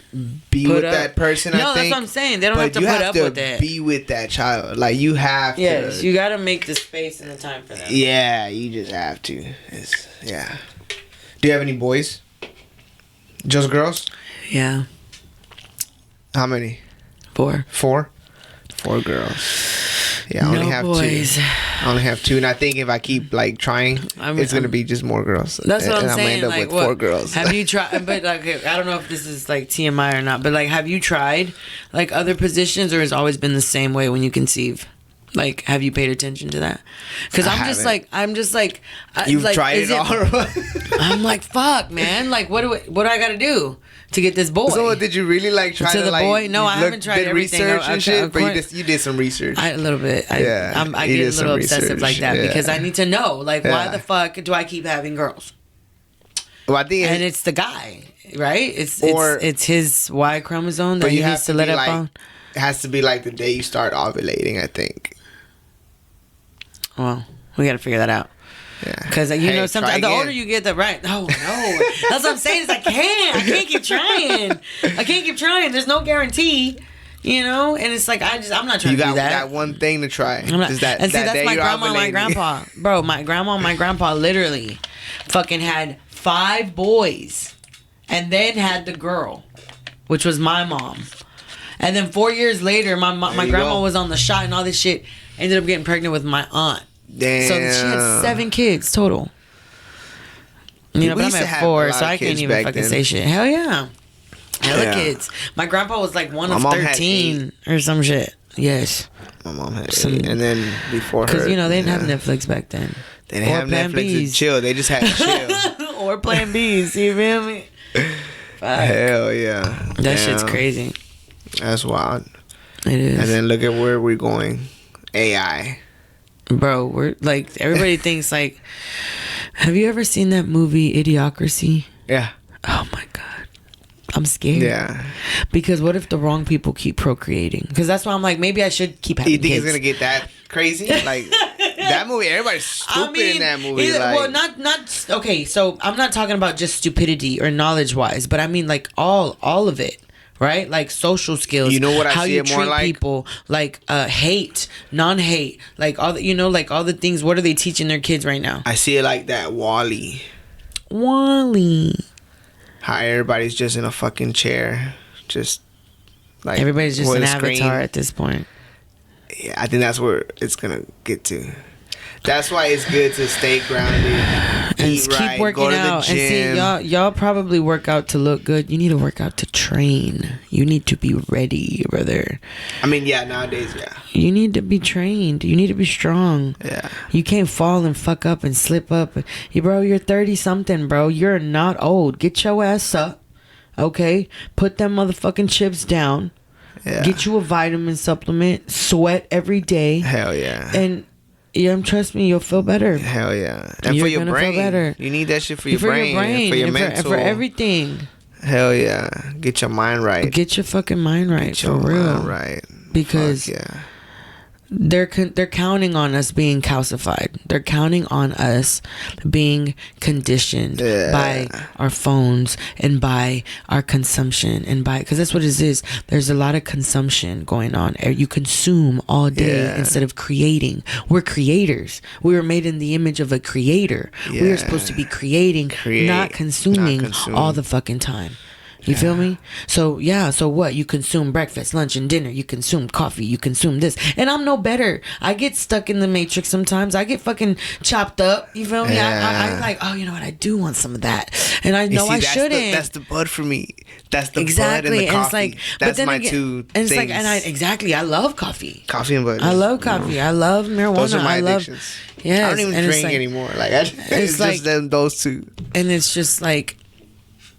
be with that person. No, I think. that's what I'm saying. They don't have to put up with it. Be with that child. Like, you have to. Yes, you got to make the space and the time for that. Yeah, you just have to. Yeah. Do you have any boys? Just girls? Yeah. How many? 4. 4? 4 girls. Yeah, I only have boys. 2. I only have 2, and I think if I keep like trying, it's gonna be just more girls. That's what I'm saying. I'm gonna end up with 4 girls. Have you tried? But like, I don't know if this is like TMI or not. But like, have you tried like other positions, or has it always been the same way when you conceive? Like, have you paid attention to that? Because I'm just like, you've like, tried it all. I'm like, fuck, man. Like, what do I got to do to get this boy? So did you really like try to the like boy? No, I haven't tried everything. Research and shit, but you did some research. A little bit. I get a little obsessive like that because I need to know, like, why the fuck do I keep having girls? Well, I think, and it's the guy, right? It's his Y chromosome that he needs to let up on. It has to be like the day you start ovulating, I think. Well, we got to figure that out. Yeah. Because, you know, sometimes the older you get, the right. Oh, no. That's what I'm saying. Is I can't keep trying. I can't keep trying. There's no guarantee, you know? And it's like, I'm not trying to do that. You got that one thing to try. That's my grandma and my grandpa. Bro, my grandma and my grandpa literally fucking had 5 boys and then had the girl, which was my mom. And then 4 years later, my grandma was on the shot and all this shit. Ended up getting pregnant with my aunt. Damn. So she had 7 kids total. You know, but I'm at 4, so I can't even fucking say shit. Hell yeah. Hella kids. My grandpa was like one of 13 or some shit. Yes. My mom had 8. And then before her. Because, you know, they didn't have Netflix back then. They didn't have Netflix and chill. They just had chill. Or Plan Bs. You feel me? Fuck. Hell yeah. That shit's crazy. That's wild. It is. And then look at where we're going. AI. Bro, we're like, everybody thinks like, have you ever seen that movie Idiocracy? Yeah. Oh my God. I'm scared. Yeah. Because what if the wrong people keep procreating? Because that's why I'm like, maybe I should keep having kids. You think it's going to get that crazy? Like, that movie, everybody's stupid in that movie. Well, not, okay, so I'm not talking about just stupidity or knowledge-wise, but I mean like all of it. Right, like social skills. You know what I how see you it treat more like? People, like hate, non-hate, like all the, you know, like all the things. What are they teaching their kids right now? I see it like that. Wall-E. How everybody's just in a fucking chair, just like everybody's just an avatar at this point. Yeah, I think that's where it's gonna get to. That's why it's good to stay grounded, and eat keep right, working go to out. the gym. And see, y'all probably work out to look good. You need to work out to train. You need to be ready, brother. I mean, yeah, nowadays, yeah. You need to be trained. You need to be strong. Yeah. You can't fall and fuck up and slip up. Bro, you're 30 something, bro. You're not old. Get your ass up. Okay? Put them motherfucking chips down. Yeah. Get you a vitamin supplement. Sweat every day. Hell yeah. And trust me, you'll feel better. Hell yeah. And You're for your gonna brain. Feel better. You need that shit for your brain. And for your mental. For everything. Hell yeah. Get your mind right. Get your fucking mind right. Get your for real. Mind right. Because yeah. They're counting on us being calcified. They're counting on us being conditioned by our phones and by our consumption and because that's what it is. There's a lot of consumption going on. You consume all day instead of creating. We're creators. We were made in the image of a creator. We are supposed to be creating, not consuming all the fucking time. You feel me? So what? You consume breakfast, lunch, and dinner. You consume coffee. You consume this. And I'm no better. I get stuck in the matrix sometimes. I get fucking chopped up. You feel me? I like, oh, you know what? I do want some of that. And I know I shouldn't. That's the bud for me. That's the bud and the coffee. And it's like, that's my two things. And it's like, I love coffee. Coffee and bud. I love coffee. I love marijuana. Those are my addictions. Yes. I don't even drink anymore. Like, it's just those two. And it's just like,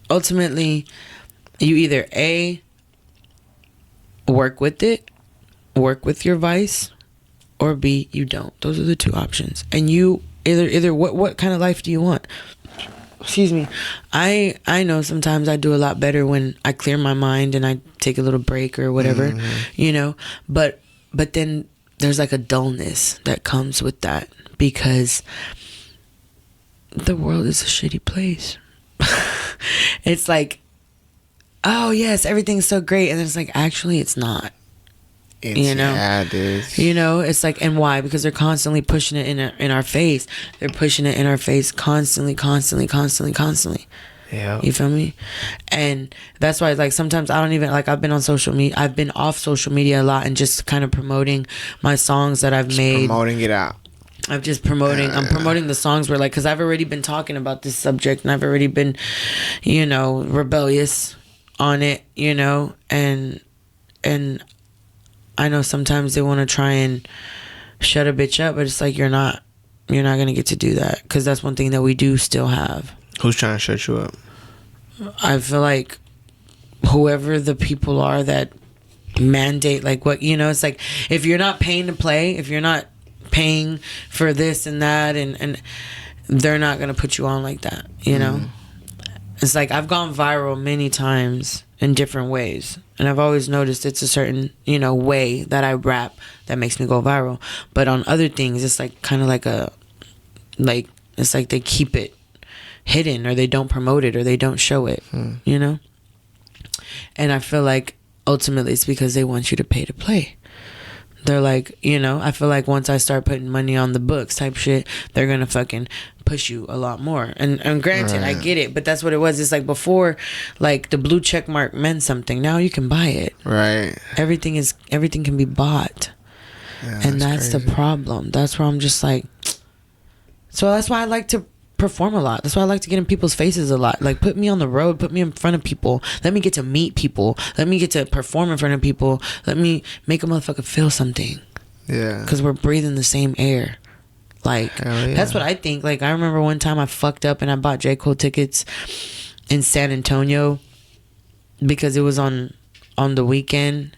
ultimately, you either A, work with it, work with your vice, or B, you don't. Those are the two options. And you either what kind of life do you want? Excuse me. I know sometimes I do a lot better when I clear my mind and I take a little break or whatever, you know. But then there's like a dullness that comes with that because the world is a shitty place. It's like, oh yes, everything's so great, and then it's like, actually it's not. Yeah, it is. You know, it's like, and why? Because they're constantly pushing it in our face. They're pushing it in our face constantly. Yeah. You feel me? And that's why, like, sometimes I don't even, like, I've been on social media. I've been off social media a lot and just kind of promoting my songs that I've made. Promoting it out. I'm promoting the songs where, like, because I've already been talking about this subject and I've already been, you know, rebellious on it, you know, and I know sometimes they want to try and shut a bitch up, but it's like, you're not gonna get to do that, because that's one thing that we do still have. Who's trying to shut you up? I feel like whoever the people are that mandate, like, what, you know, it's like, if you're not paying to play, if you're not paying for this and that, and they're not gonna put you on like that, you know. It's like, I've gone viral many times in different ways, and I've always noticed it's a certain, you know, way that I rap that makes me go viral. But on other things, it's like kind of like it's like they keep it hidden, or they don't promote it, or they don't show it, you know. And I feel like ultimately it's because they want you to pay to play. They're like, you know, I feel like once I start putting money on the books type shit, they're gonna fucking push you a lot more. And granted, right. I get it, but that's what it was. It's like, before, like, the blue check mark meant something. Now you can buy it. Right. Everything can be bought. Yeah, and that's the problem. That's where I'm just like, so that's why I like to perform a lot. That's why I like to get in people's faces a lot. Like, put me on the road, put me in front of people, let me get to meet people, let me get to perform in front of people, let me make a motherfucker feel something. Yeah, because we're breathing the same air. Like, that's what I think. Like, I remember one time I fucked up and I bought J. Cole tickets in San Antonio because it was on the weekend,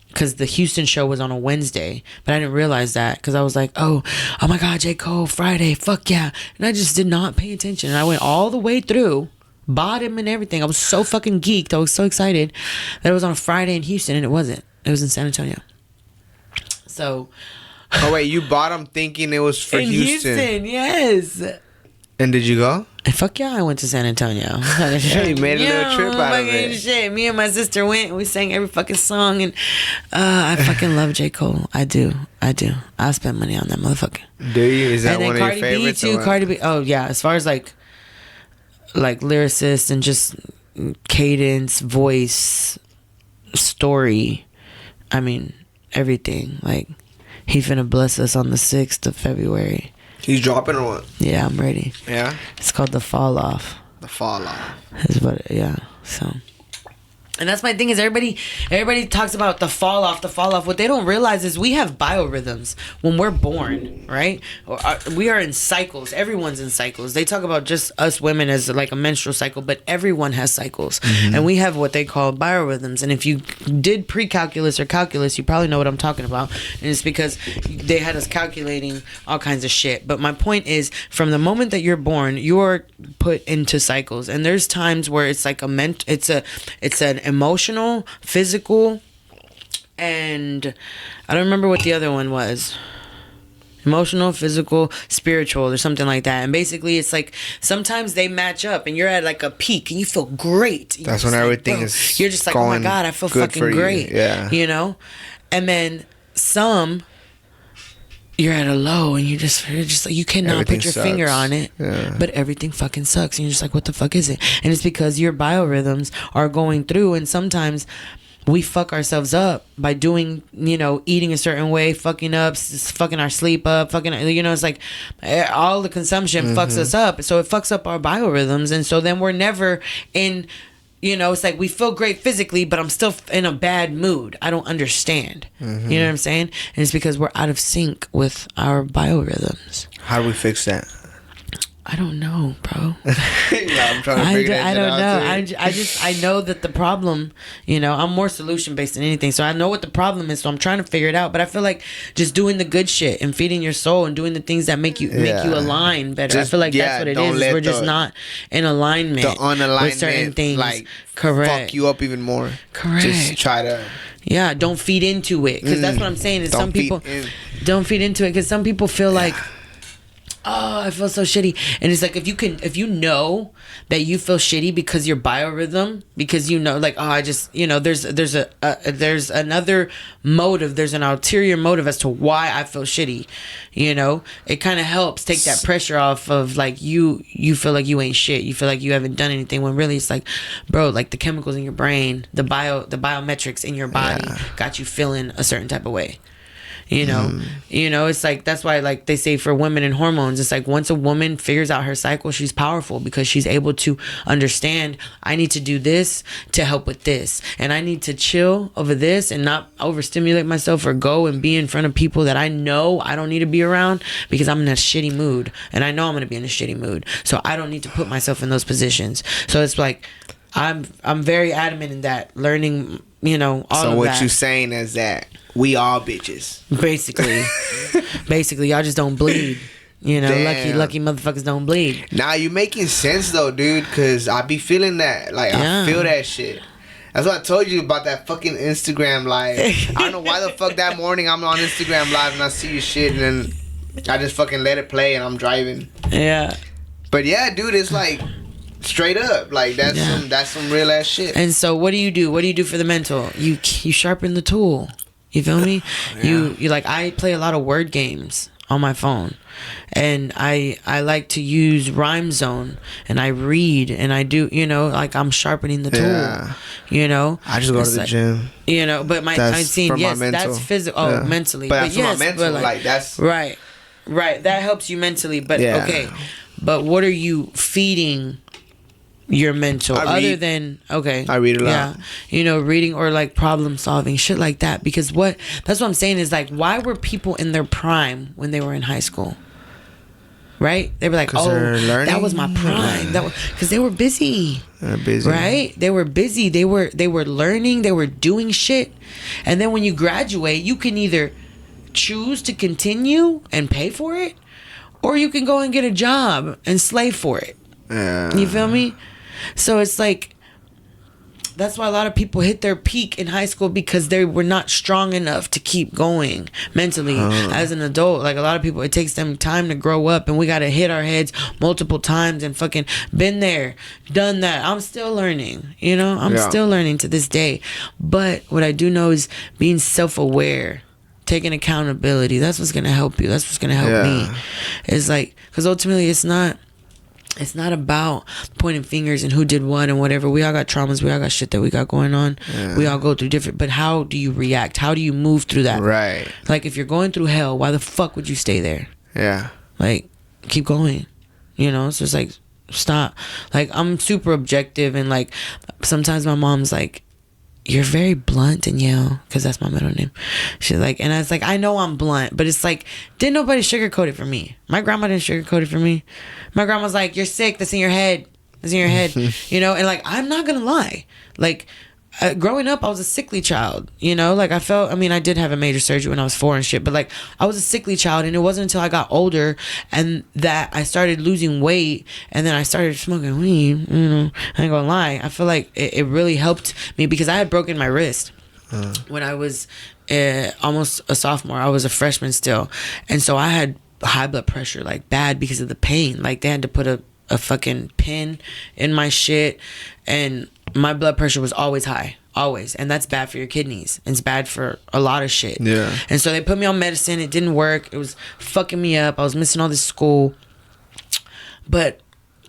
because the Houston show was on a Wednesday, but I didn't realize that, because I was like, oh my God, J. Cole, Friday, fuck yeah. And I just did not pay attention. And I went all the way through, bought him and everything. I was so fucking geeked. I was so excited that it was on a Friday in Houston, and it wasn't. It was in San Antonio. So. Oh, wait, you bought him thinking it was for Houston? Yes. And did you go? Fuck yeah, I went to San Antonio. Yeah, you made a little trip out of it. Shit. Me and my sister went and we sang every fucking song, and I fucking love J. Cole. I do. I'll spend money on that motherfucker. Do you? Is that one of your favorites? And then Cardi B too. Oh yeah, as far as like lyricist and just cadence, voice, story, I mean, everything. Like, He finna bless us on the 6th of February. He's dropping or what? Yeah, I'm ready. Yeah? It's called The Fall Off. The Fall Off. Is what, yeah, so... And that's my thing is everybody talks about the fall off. What they don't realize is we have biorhythms when we're born, right? We are in cycles. Everyone's in cycles. They talk about just us women as like a menstrual cycle, but everyone has cycles. Mm-hmm. And we have what they call biorhythms. And if you did pre-calculus or calculus, you probably know what I'm talking about. And it's because they had us calculating all kinds of shit. But my point is, from the moment that you're born, you're put into cycles. And there's times where it's like it's an emotional, physical, and I don't remember what the other one was. Emotional, physical, spiritual, or something like that. And basically it's like sometimes they match up and you're at like a peak and you feel great. That's when everything is you're just like, oh my God, I feel fucking great. Yeah. You know? And then some you're at a low and you're just like, you cannot everything put your sucks. Finger on it, but everything fucking sucks. And you're just like, what the fuck is it? And it's because your biorhythms are going through, and sometimes we fuck ourselves up by doing, eating a certain way, fucking up, fucking our sleep up, fucking, it's like all the consumption fucks us up. So it fucks up our biorhythms. And so then we're never in, it's like we feel great physically, but I'm still in a bad mood. I don't understand. Mm-hmm. You know what I'm saying? And it's because we're out of sync with our biorhythms. How do we fix that? I don't know, bro. Yeah, I'm trying to figure that out. I don't know. I know that the problem, I'm more solution based than anything. So I know what the problem is. So I'm trying to figure it out. But I feel like just doing the good shit and feeding your soul and doing the things that make you align better. I feel like that's what it is. We're just not in alignment with certain things. Like, correct. Fuck you up even more. Correct. Just try to. Yeah, don't feed into it. Because that's what I'm saying. Is some people don't feed into it. Because some people feel like, oh, I feel so shitty. And it's like, if you know that you feel shitty because your biorhythm, because like, oh, I just, there's another motive, there's an ulterior motive as to why I feel shitty, it kind of helps take that pressure off of like, you feel like you ain't shit, you feel like you haven't done anything, when really it's like, bro, like the chemicals in your brain, the biometrics in your body got you feeling a certain type of way. It's like, that's why, like they say for women and hormones, it's like once a woman figures out her cycle, she's powerful because she's able to understand, I need to do this to help with this, and I need to chill over this and not overstimulate myself or go and be in front of people that I know I don't need to be around because I'm in a shitty mood, and I know I'm going to be in a shitty mood, so I don't need to put myself in those positions. So it's like I'm very adamant in that, learning, all of that. So what you saying is that we all bitches. Basically, y'all just don't bleed. Lucky motherfuckers don't bleed. Nah, you making sense though, dude, because I be feeling that. Like, I feel that shit. That's what I told you about that fucking Instagram live. I don't know why the fuck that morning I'm on Instagram live and I see your shit and then I just fucking let it play and I'm driving. Yeah. But yeah, dude, it's like straight up, like that's some real ass shit. And so what do you do? What do you do for the mental? You sharpen the tool. You feel me? You like, I play a lot of word games on my phone, and I like to use Rhyme Zone, and I read, and I do, like I'm sharpening the tool. I just go to the gym. But that's physical. Yeah. Mentally, but yes, for my mental, like that's right. That helps you mentally, but okay. But what are you feeding your mental other than I read a lot. Yeah, reading or like problem solving, shit like that. Because that's what I'm saying is like, why were people in their prime when they were in high school? Right? They were like, oh, that was my prime. That was because they were busy. They're busy, right? They were busy. They were learning. They were doing shit. And then when you graduate, you can either choose to continue and pay for it, or you can go and get a job and slave for it. Yeah. You feel me? So it's like, that's why a lot of people hit their peak in high school, because they were not strong enough to keep going mentally as an adult. Like a lot of people, it takes them time to grow up, and we got to hit our heads multiple times and fucking been there, done that. I'm still learning, I'm still learning to this day. But what I do know is being self-aware, taking accountability. That's what's going to help you. That's what's going to help me. It's like, because ultimately it's not It's not about pointing fingers and who did what and whatever. We all got traumas. We all got shit that we got going on. Yeah. We all go through different. But how do you react? How do you move through that? Right. Like, if you're going through hell, why the fuck would you stay there? Yeah. Like, keep going. You know? So it's like, stop. Like, I'm super objective. And, like, sometimes my mom's like, you're very blunt, Danielle, because that's my middle name. She's like, and I was like, I know I'm blunt, but it's like, didn't nobody sugarcoat it for me. My grandma didn't sugarcoat it for me. My grandma's like, you're sick. That's in your head. That's in your head. You know, and like, I'm not gonna lie. Like, growing up, I was a sickly child. You know, like I mean, I did have a major surgery when I was 4 and shit, but like, I was a sickly child, and it wasn't until I got older and that I started losing weight, and then I started smoking weed. You know, I ain't gonna lie. I feel like it really helped me because I had broken my wrist when I was almost a sophomore. I was a freshman still, and so I had high blood pressure, like bad, because of the pain. Like, they had to put a fucking pin in my shit, and my blood pressure was always high, always, and that's bad for your kidneys. It's bad for a lot of shit. Yeah. And so they put me on medicine. It didn't work. It was fucking me up. I was missing all this school, but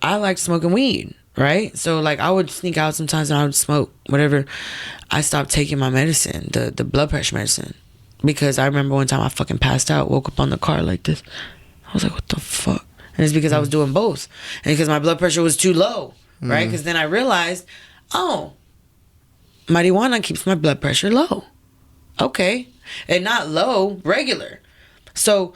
I liked smoking weed, right? So like, I would sneak out sometimes and I would smoke whatever. I stopped taking my medicine, the blood pressure medicine, because I remember one time I fucking passed out, woke up on the car like this. I was like, what the fuck? And it's because I was doing both, and because my blood pressure was too low, right? Because then I realized, oh, marijuana keeps my blood pressure low. Okay. And not low, regular. So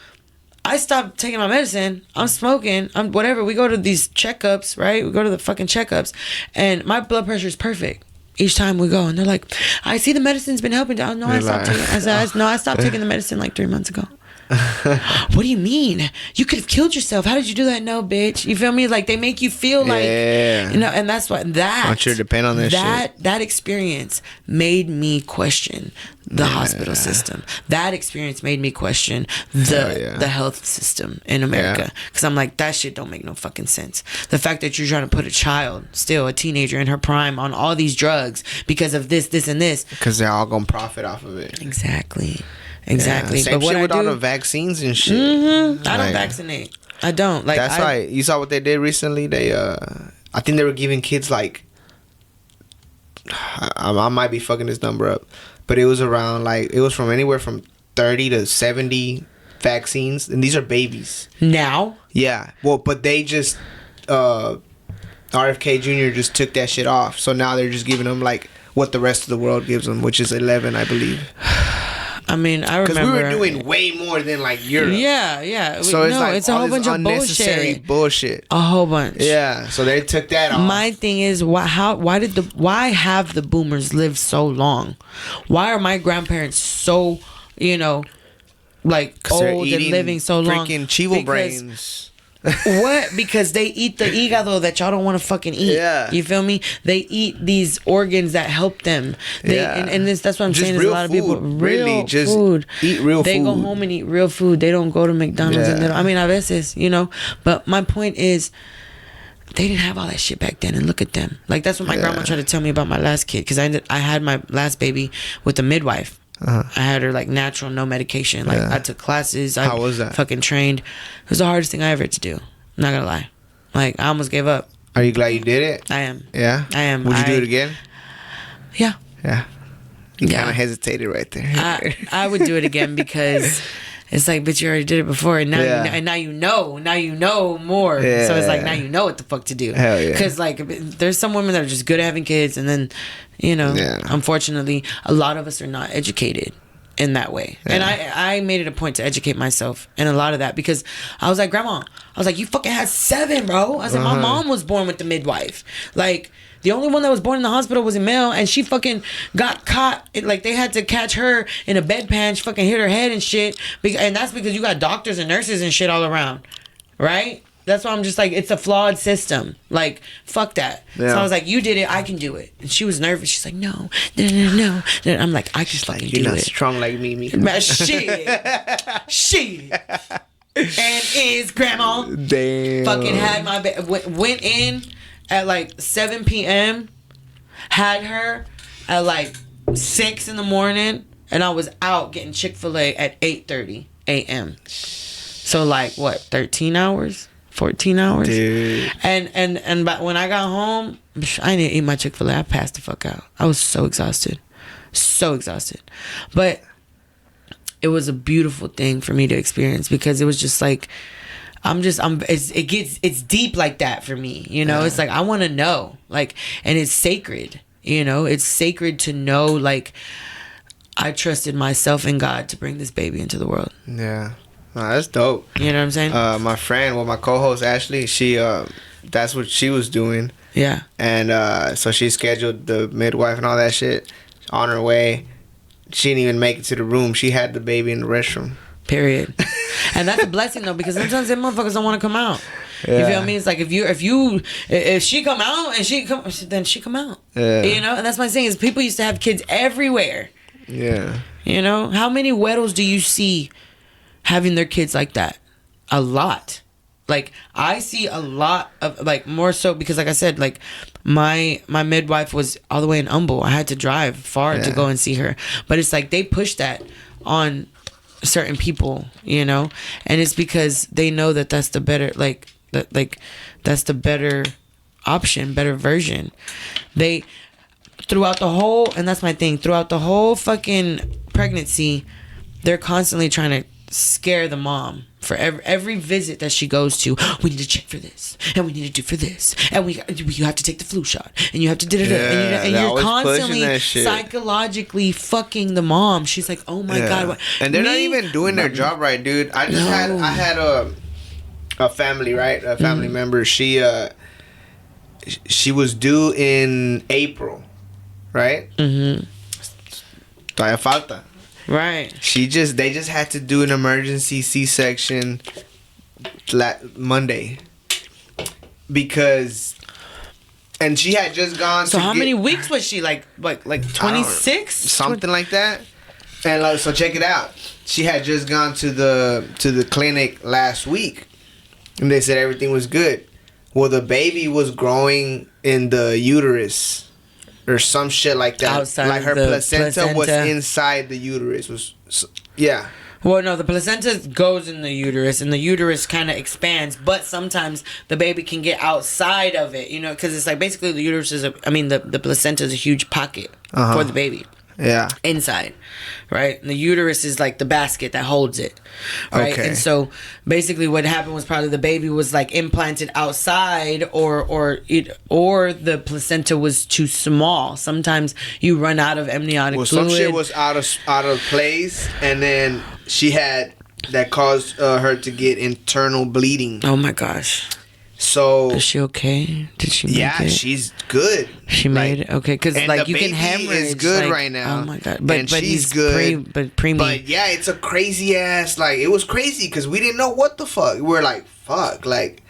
I stopped taking my medicine. I'm smoking. I'm whatever. We go to these checkups, right? We go to the fucking checkups, and my blood pressure is perfect each time we go. And they're like, I see the medicine's been helping. I know I stopped taking it. I said, no, I stopped taking the medicine like 3 months ago. What do you mean? You could have killed yourself. How did you do that? No, bitch. You feel me? Like, they make you feel like, you know, and that's what that. I want you to depend on this shit. That experience made me question the hospital system. That experience made me question the health system in America. Because I'm like, that shit don't make no fucking sense. The fact that you're trying to put a child, still a teenager in her prime, on all these drugs because of this, and this. Because they're all gonna profit off of it. Exactly. Same but what shit with all the vaccines and shit. I don't vaccinate. I don't. Like, that's why you saw what they did recently. They I think they were giving kids like, I might be fucking this number up, but it was around like, it was from anywhere from 30 to 70 vaccines, and these are babies now. Yeah, well, but they just RFK Jr. just took that shit off, so now they're just giving them like what the rest of the world gives them, which is 11, I believe. I mean, I remember, because we were doing way more than like Europe. Yeah. So it's like it's a whole bunch of unnecessary bullshit. A whole bunch. Yeah. So they took that off. My thing is, why have the boomers lived so long? Why are my grandparents so, you know, like old and living so long? Freaking chivo brains. What? Because they eat the hígado that y'all don't want to fucking eat. Yeah. You feel me? They eat these organs that help them. And that's what I'm saying. Is a lot of people really just food. Eat real food. They go home and eat real food. They don't go to McDonald's. And I mean, a veces, you know. But my point is, they didn't have all that shit back then, and look at them. Like, that's what my grandma tried to tell me about my last kid, because I had my last baby with a midwife. I had her like natural, no medication. Like, I took classes. How was that? Fucking trained. It was the hardest thing I ever had to do. I'm not gonna lie. Like, I almost gave up. Are you glad you did it? I am. Yeah? I am. Would you do it again? Yeah. Yeah. You kind of hesitated right there. I would do it again, because it's like, but you already did it before, and now you know more. Yeah. So it's like, now you know what the fuck to do. Hell yeah. Because like, there's some women that are just good at having kids, and then, you know, unfortunately, a lot of us are not educated in that way. And I made it a point to educate myself in a lot of that, because I was like, Grandma, I was like, you fucking had 7, bro. I was like, my mom was born with the midwife. Like, the only one that was born in the hospital was a male, and she fucking got caught. Like, they had to catch her in a bedpan. She fucking hit her head and shit. And that's because you got doctors and nurses and shit all around, right? That's why I'm just like, it's a flawed system. Like, fuck that. Yeah. So I was like, you did it, I can do it. And she was nervous. She's like, no. I'm like, I can fucking do it. You're not strong like me. Shit. And is Grandma. Damn. Fucking had my went in at like 7 p.m. Had her at like 6 in the morning. And I was out getting Chick-fil-A at 8:30 a.m. So like, what, 13 hours? 14 hours. Dude. And but when I got home, I didn't eat my Chick-fil-A. I passed the fuck out. I was so exhausted. So exhausted. But it was a beautiful thing for me to experience, because it was just like, it's deep like that for me, you know. It's like, I want to know, like, and it's sacred, you know. It's sacred to know, like, I trusted myself and God to bring this baby into the world. Yeah. Nah, that's dope. You know what I'm saying? My friend, my co-host Ashley, she that's what she was doing. Yeah. And so she scheduled the midwife and all that shit on her way. She didn't even make it to the room. She had the baby in the restroom. Period. And that's a blessing though, because sometimes them motherfuckers don't want to come out. Yeah. You feel me? It's like, if she come out and then she come out. Yeah. You know, and that's my saying is, people used to have kids everywhere. Yeah. You know, how many widows do you see having their kids like that? A lot. Like, I see a lot of, like, more so because, like I said, like, my midwife was all the way in Humble. I had to drive far to go and see her. But it's like, they push that on certain people, you know? And it's because they know that that's the better, that's the better option, better version. Throughout the whole, and that's my thing, throughout the whole fucking pregnancy, they're constantly trying to scare the mom. For every visit that she goes to, we need to check for this, and we need to do for this, and you have to take the flu shot, and you have to and you're constantly psychologically fucking the mom. She's like, oh my god, what? And they're not even doing their job right, dude. I had a family, right? A family member. She was due in April, right? Todavía falta. Right. They just had to do an emergency C-section Monday, and she had just gone. So how many weeks was she? Like 26, something like that. And so check it out. She had just gone to the clinic last week, and they said everything was good. Well, the baby was growing in the uterus. Or some shit like that. Outside like her placenta was inside the uterus. Yeah. Well, no, the placenta goes in the uterus, and the uterus kind of expands. But sometimes the baby can get outside of it, you know, because it's like basically the uterus is the placenta is a huge pocket for the baby. Yeah. Inside, right? And the uterus is like the basket that holds it, right? Okay. And so basically what happened was probably the baby was like implanted outside, or the placenta was too small. Sometimes you run out of amniotic fluid. Some shit was out of place, and then she had that caused her to get internal bleeding. Oh my gosh. So is she okay? Did she make it? Yeah, she's good. She made it? Okay, because like you can hemorrhage. Is good like, right now. Oh my god! But she's good. preemie. But yeah, it's a crazy ass. Like, it was crazy because we didn't know what the fuck. We were like, fuck, like.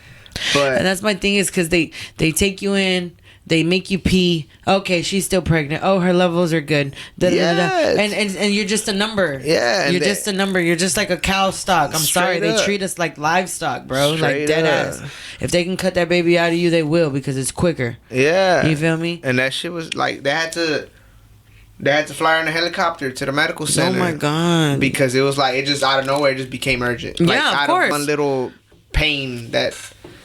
But and that's my thing is because they take you in. They make you pee. Okay, she's still pregnant. Oh, her levels are good. And you're just a number. Yeah. You're just a number. You're just like a cow stock. I'm sorry. They treat us like livestock, bro. Like dead ass. If they can cut that baby out of you, they will, because it's quicker. Yeah. You feel me? And that shit was like, they had to fly her in a helicopter to the medical center. Oh my god. Because it was like, it just out of nowhere, it just became urgent. Like, yeah, of course. Out of one little pain that.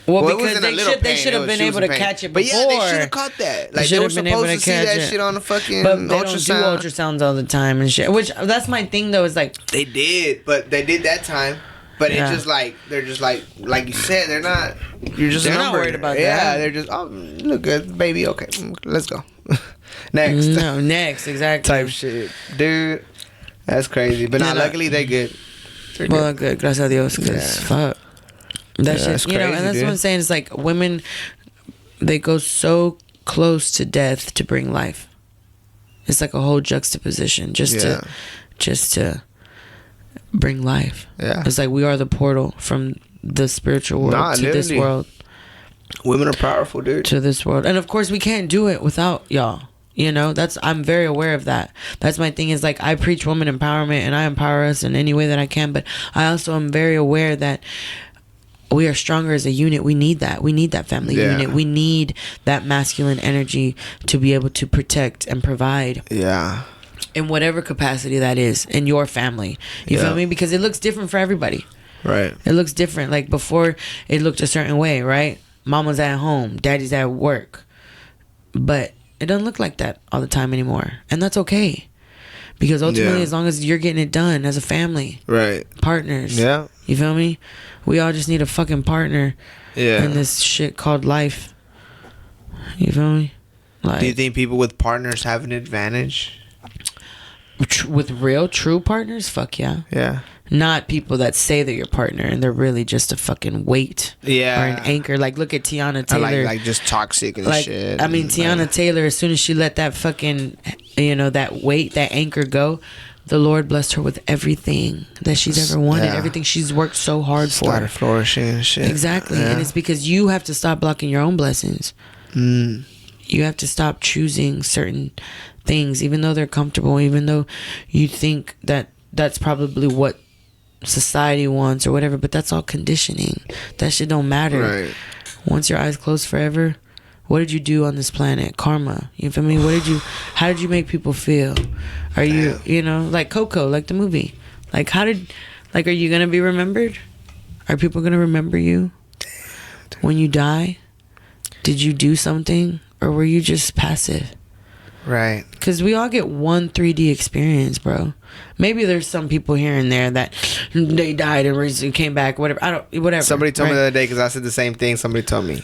Well, because they should have been able to catch it before. But yeah, they should have caught that. Like, they were supposed to see that shit on the fucking ultrasound. But they don't do ultrasounds all the time and shit. Which, that's my thing, though, is like... They did, but they did that time. But it's just like, they're just like you said, they're not... You're just a number. Not worried about that. Yeah, they're just, oh, look good, baby, okay, let's go. Next. No, next, exactly. Type shit. Dude, that's crazy. But luckily, they're good. Well, good, gracias a Dios, because fuck. That shit, that's crazy, you know, and that's what I'm saying. It's like women, they go so close to death to bring life. It's like a whole juxtaposition just to bring life. Yeah, it's like we are the portal from the spiritual world to this world. Women are powerful, dude. To this world, and of course, we can't do it without y'all. You know, I'm very aware of that. That's my thing is like I preach woman empowerment and I empower us in any way that I can, but I also am very aware that we are stronger as a unit. We need that. We need that family unit. We need that masculine energy to be able to protect and provide. Yeah. In whatever capacity that is in your family. You feel me? Because it looks different for everybody. Right. It looks different. Like before, it looked a certain way, right? Mama's at home, daddy's at work. But it doesn't look like that all the time anymore. And that's okay. Because ultimately, as long as you're getting it done as a family. Right. Partners. Yeah. You feel me? We all just need a fucking partner. Yeah. In this shit called life. You feel me? Like, do you think people with partners have an advantage? With real, true partners? Fuck yeah. Yeah. Not people that say they're your partner and they're really just a fucking weight. Yeah. Or an anchor. Like, look at Tiana Taylor. Like just toxic and like, shit. I mean, Tiana Taylor, as soon as she let that fucking, that weight, that anchor go, the Lord blessed her with everything that she's ever wanted. Yeah. Everything she's worked so hard for. Started flourishing and shit. Exactly. Yeah. And it's because you have to stop blocking your own blessings. You have to stop choosing certain things, even though they're comfortable, even though you think that that's probably what society wants or whatever, but that's all conditioning. That shit don't matter. Right. Once your eyes close forever, what did you do on this planet? Karma. You feel me? How did you make people feel? Are you, like Coco, like the movie? Like, are you going to be remembered? Are people going to remember you when you die? Did you do something or were you just passive? Right. Because we all get one 3D experience, bro. Maybe there's some people here and there that they died and came back, whatever. Whatever. Somebody told me the other day, because I said the same thing. Somebody told me,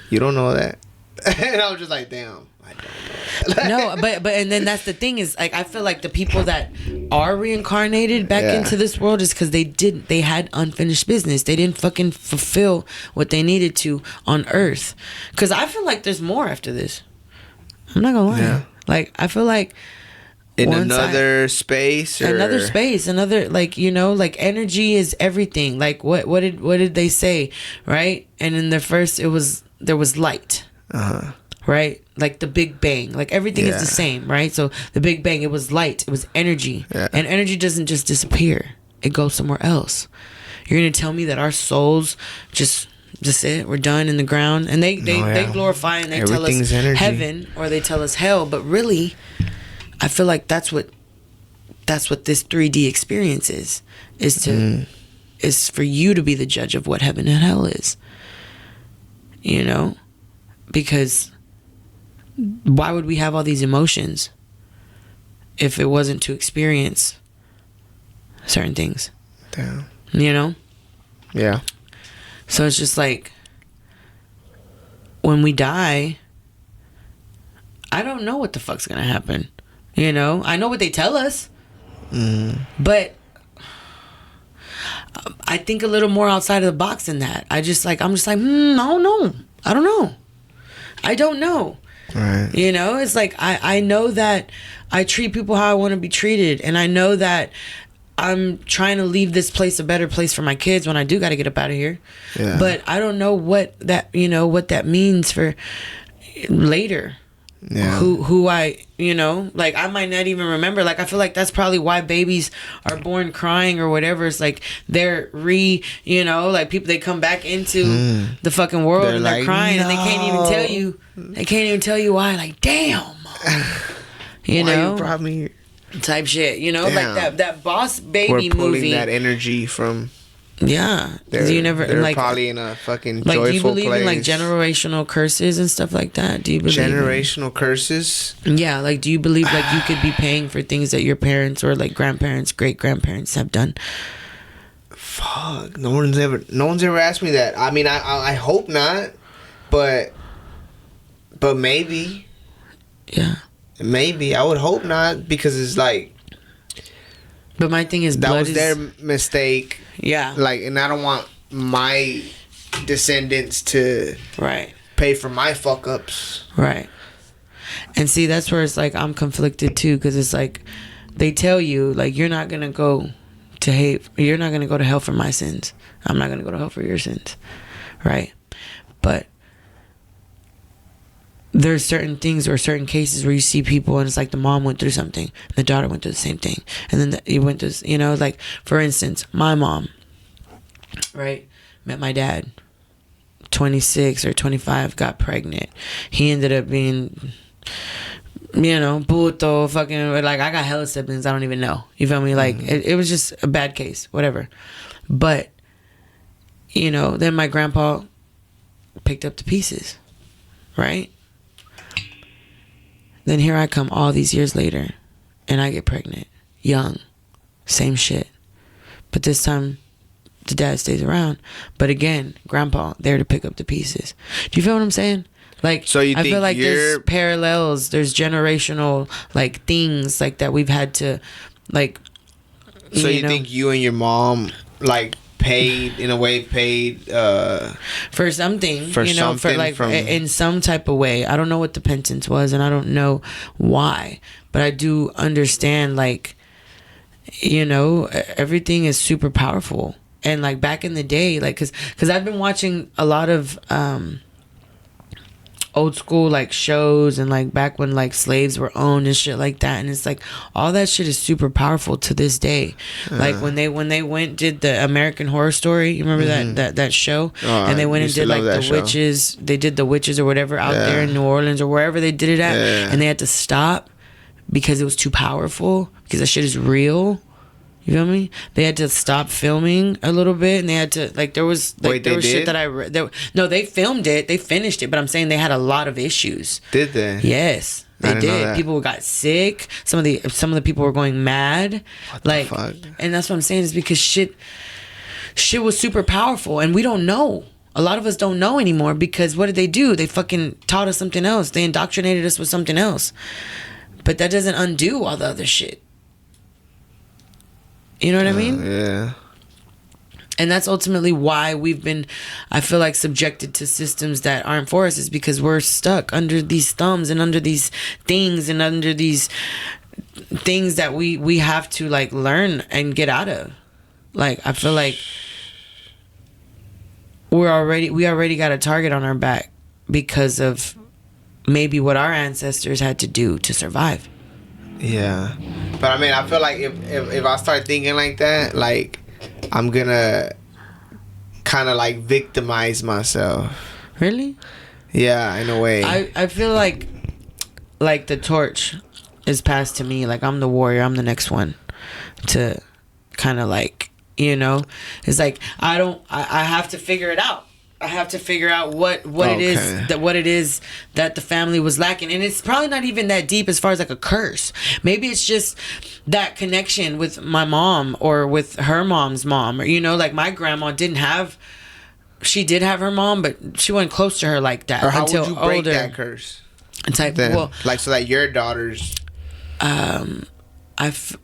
you don't know that. And I was just like, damn, I don't know. No, but and then that's the thing is, like, I feel like the people that are reincarnated back into this world is because they had unfinished business. They didn't fucking fulfill what they needed to on Earth. Because I feel like there's more after this. I'm not gonna lie. Yeah. Like, I feel like in another space, another like, like energy is everything. Like what did they say, right? And in the first, there was light, right? Like the Big Bang, like everything is the same, right? So the Big Bang, it was light, it was energy, and energy doesn't just disappear; it goes somewhere else. You're gonna tell me that our souls just it, we're done in the ground, and they glorify and they tell us energy. Heaven, or they tell us hell, but really I feel like that's what this 3D experience is for you to be the judge of what heaven and hell is, because why would we have all these emotions if it wasn't to experience certain things? Damn. Yeah. So it's just like, when we die, I don't know what the fuck's gonna happen. I know what they tell us, but I think a little more outside of the box than that. I'm just like, I don't know. I don't know. Right. It's like, I know that I treat people how I want to be treated, and I know that I'm trying to leave this place a better place for my kids when I do got to get up out of here. Yeah. But I don't know what that means for later. Yeah. Who I, like, I might not even remember. Like, I feel like that's probably why babies are born crying or whatever. It's like they're like people, they come back into the fucking world and they're like, crying, and they can't even tell you why. Like, damn. Why you brought me here? Type shit, like that Boss Baby movie. We're pulling that energy from. Yeah, they're like probably in a fucking joyful place. Do you believe in like generational curses and stuff like that? Do you believe generational curses? Yeah, like, do you believe like you could be paying for things that your parents or like grandparents, great grandparents have done? Fuck, no one's ever asked me that. I mean, I hope not, but maybe. Yeah. Maybe. I would hope not, because it's like, but my thing is, that was their mistake. Yeah. Like, and I don't want my descendants to pay for my fuck ups. Right. And see, that's where it's like, I'm conflicted too, because it's like, they tell you, like, you're not gonna go to hell for my sins. I'm not gonna go to hell for your sins, right? But there's certain things or certain cases where you see people and it's like the mom went through something and the daughter went through the same thing, and then he went through, like, for instance, my mom, right, met my dad, 26 or 25, got pregnant. He ended up being, puto, fucking, like, I got hella siblings I don't even know. You feel me? Like, it was just a bad case, whatever. But you know, then my grandpa picked up the pieces, right? Then here I come all these years later, and I get pregnant, young, same shit. But this time, the dad stays around. But again, grandpa there to pick up the pieces. Do you feel what I'm saying? Like, so I feel like there's parallels, there's generational like things like that we've had to like. So you think you and your mom like paid for something, for like in some type of way. I don't know what the penance was, and I don't know why, but I do understand, like, you know, everything is super powerful. And like back in the day, like, cause I've been watching a lot of old school like shows, and like back when like slaves were owned and shit like that, and it's like all that shit is super powerful to this day. Like when they did the American Horror Story, you remember that show? And they went and did like the witches, they did the witches or whatever out there in New Orleans or wherever they did it at, and they had to stop because it was too powerful, because that shit is real. You feel me? They had to stop filming a little bit, and they had to, like, there was shit that I read. No, they filmed it, they finished it, but I'm saying they had a lot of issues. Did they? Yes, they did. People got sick. Some of the people were going mad. What the fuck? And that's what I'm saying, is because shit was super powerful, and we don't know. A lot of us don't know anymore, because what did they do? They fucking taught us something else. They indoctrinated us with something else. But that doesn't undo all the other shit. You know what I mean? Yeah. And that's ultimately why we've been, I feel like, subjected to systems that aren't for us, is because we're stuck under these thumbs and under these things and under these things that we have to like learn and get out of. Like, I feel like we already got a target on our back because of maybe what our ancestors had to do to survive. Yeah, but I mean, I feel like if I start thinking like that, like, I'm gonna kind of like victimize myself. Really? Yeah, in a way. I feel like the torch is passed to me. Like, I'm the warrior. I'm the next one to kind of like, you know, it's like I have to figure it out. I have to figure out what it is that the family was lacking. And it's probably not even that deep as far as like a curse. Maybe it's just that connection with my mom or with her mom's mom. Or, you know, like my grandma did have her mom, but she wasn't close to her like that. Or how would you break that curse? Well, like, so that your daughters...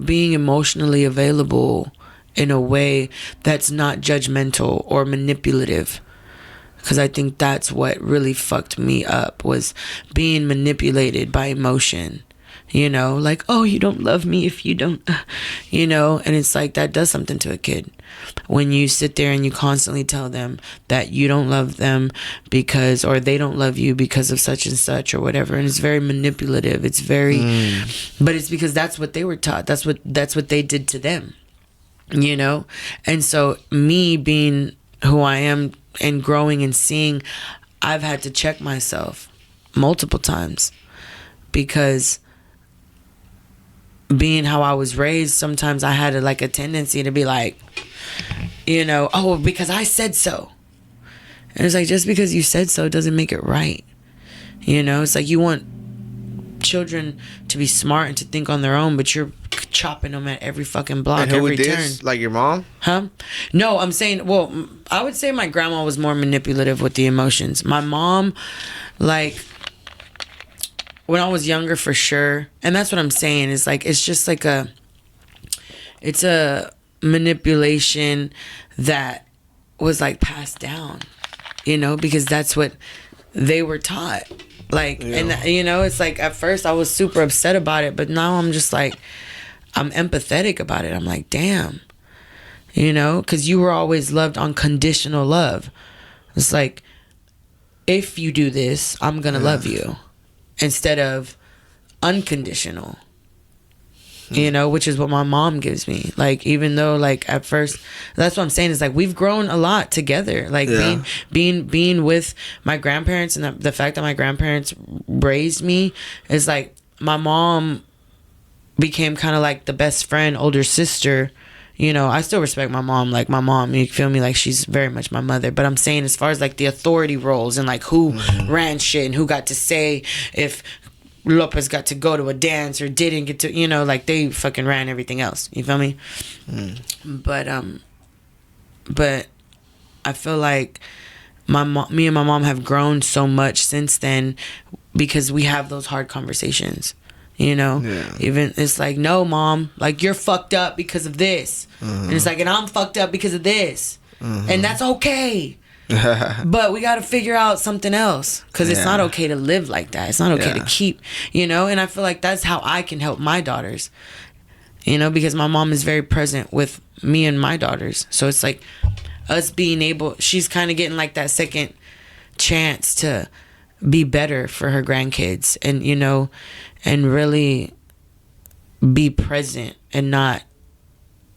being emotionally available in a way that's not judgmental or manipulative. Because I think that's what really fucked me up, was being manipulated by emotion. You know, like, oh, you don't love me if you don't, you know, and it's like that does something to a kid. When you sit there and you constantly tell them that you don't love them because, or they don't love you because of such and such or whatever. And it's very manipulative. It's very, but it's because that's what they were taught. That's what they did to them, you know? And so me being who I am, and growing and seeing, I've had to check myself multiple times, because being how I was raised, sometimes I had a tendency to be like, you know, oh, because I said so. And it's like, just because you said so doesn't make it right. You know, it's like you want children to be smart and to think on their own, but you're chopping them at every fucking block, every turn. Like your mom? Huh? No, I'm saying, well, I would say my grandma was more manipulative with the emotions. My mom, like, when I was younger, for sure. And that's what I'm saying, is like, it's just like it's a manipulation that was like passed down, you know, because that's what they were taught. Like, yeah. And you know, it's like at first I was super upset about it, but now I'm just like, I'm empathetic about it. I'm like, damn, you know, because you were always loved unconditional love. It's like, if you do this, I'm going to love you, instead of unconditional, you know, which is what my mom gives me. Like, even though, like, at first, that's what I'm saying, is like, we've grown a lot together. Like, being with my grandparents, and the fact that my grandparents raised me, is like, my mom became kind of like the best friend, older sister, you know, I still respect my mom. Like, my mom, you feel me? Like, she's very much my mother. But I'm saying, as far as, like, the authority roles and, like, who ran shit and who got to say if Lopez got to go to a dance or didn't get to, you know, like, they fucking ran everything else. You feel me? But I feel like me and my mom have grown so much since then because we have those hard conversations. You know, even it's like, no, mom, like, you're fucked up because of this, and it's like, and I'm fucked up because of this, and that's okay. But we got to figure out something else, because it's not okay to live like that. It's not okay to keep, you know. And I feel like that's how I can help my daughters, you know, because my mom is very present with me and my daughters. So it's like us being able, she's kind of getting like that second chance to be better for her grandkids, and, you know, and really be present and not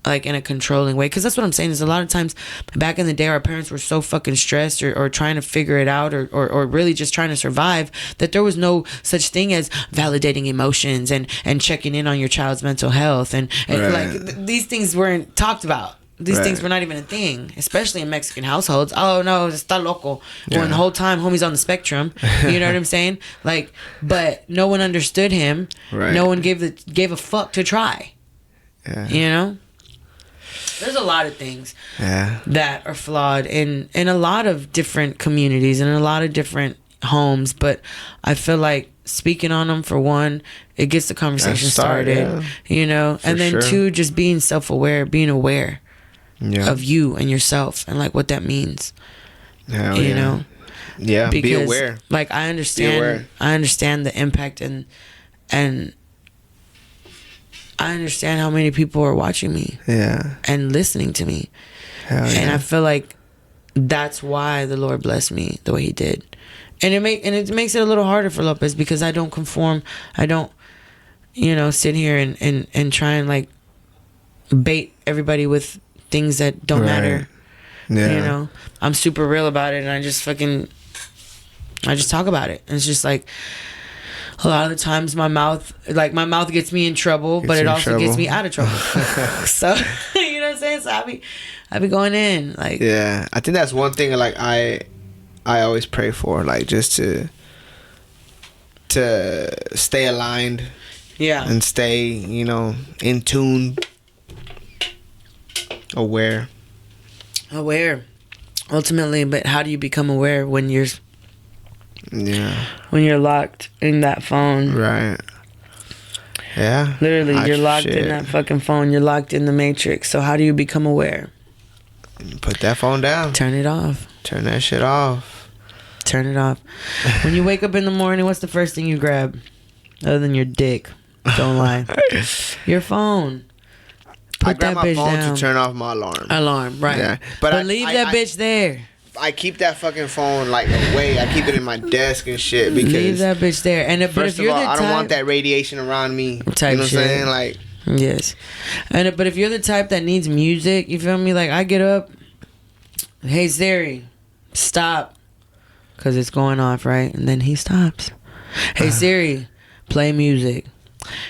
like in a controlling way. Because that's what I'm saying, is a lot of times back in the day, our parents were so fucking stressed or trying to figure it out or really just trying to survive, that there was no such thing as validating emotions and checking in on your child's mental health, and like these things weren't talked about. These things were not even a thing, especially in Mexican households. Oh no, está loco. When the whole time homie's on the spectrum. You know what I'm saying? Like, but no one understood him. No one gave a fuck to try. You know? There's a lot of things that are flawed in a lot of different communities and in a lot of different homes, but I feel like speaking on them, for one, it gets the conversation started, you know? And then two, just being self-aware, being aware of you and yourself and like what that means. You know? Yeah, because, be aware. Like, I understand the impact and I understand how many people are watching me and listening to me. And I feel like that's why the Lord blessed me the way he did. And it makes it a little harder for Lopez, because I don't conform. I don't, you know, sit here and try and like bait everybody with things that don't matter. You know, I'm super real about it, and I just talk about it. And it's just like, a lot of the times my mouth gets me in trouble, but it also gets me out of trouble. So, you know what I'm saying? So I be going in, like, I think that's one thing, like, I always pray for, like, just to stay aligned, and stay, you know, in tune, aware ultimately. But how do you become aware when you're locked in that phone? Literally, you're locked in that fucking phone. You're locked in the matrix. So how do you become aware? Put that phone down. Turn it off. Turn that shit off. Turn it off. When you wake up in the morning, what's the first thing you grab? Other than your dick. Don't lie. Your phone. I grab my phone to turn off my alarm. Right. Yeah. But leave that bitch there. I keep that fucking phone like away. I keep it in my desk and shit, because leave that bitch there. And first of all, I don't want that radiation around me. You know what I'm saying? Like, yes. But if you're the type that needs music, you feel me? Like, I get up, hey Siri, stop, because it's going off, right? And then he stops. Hey Siri, play music.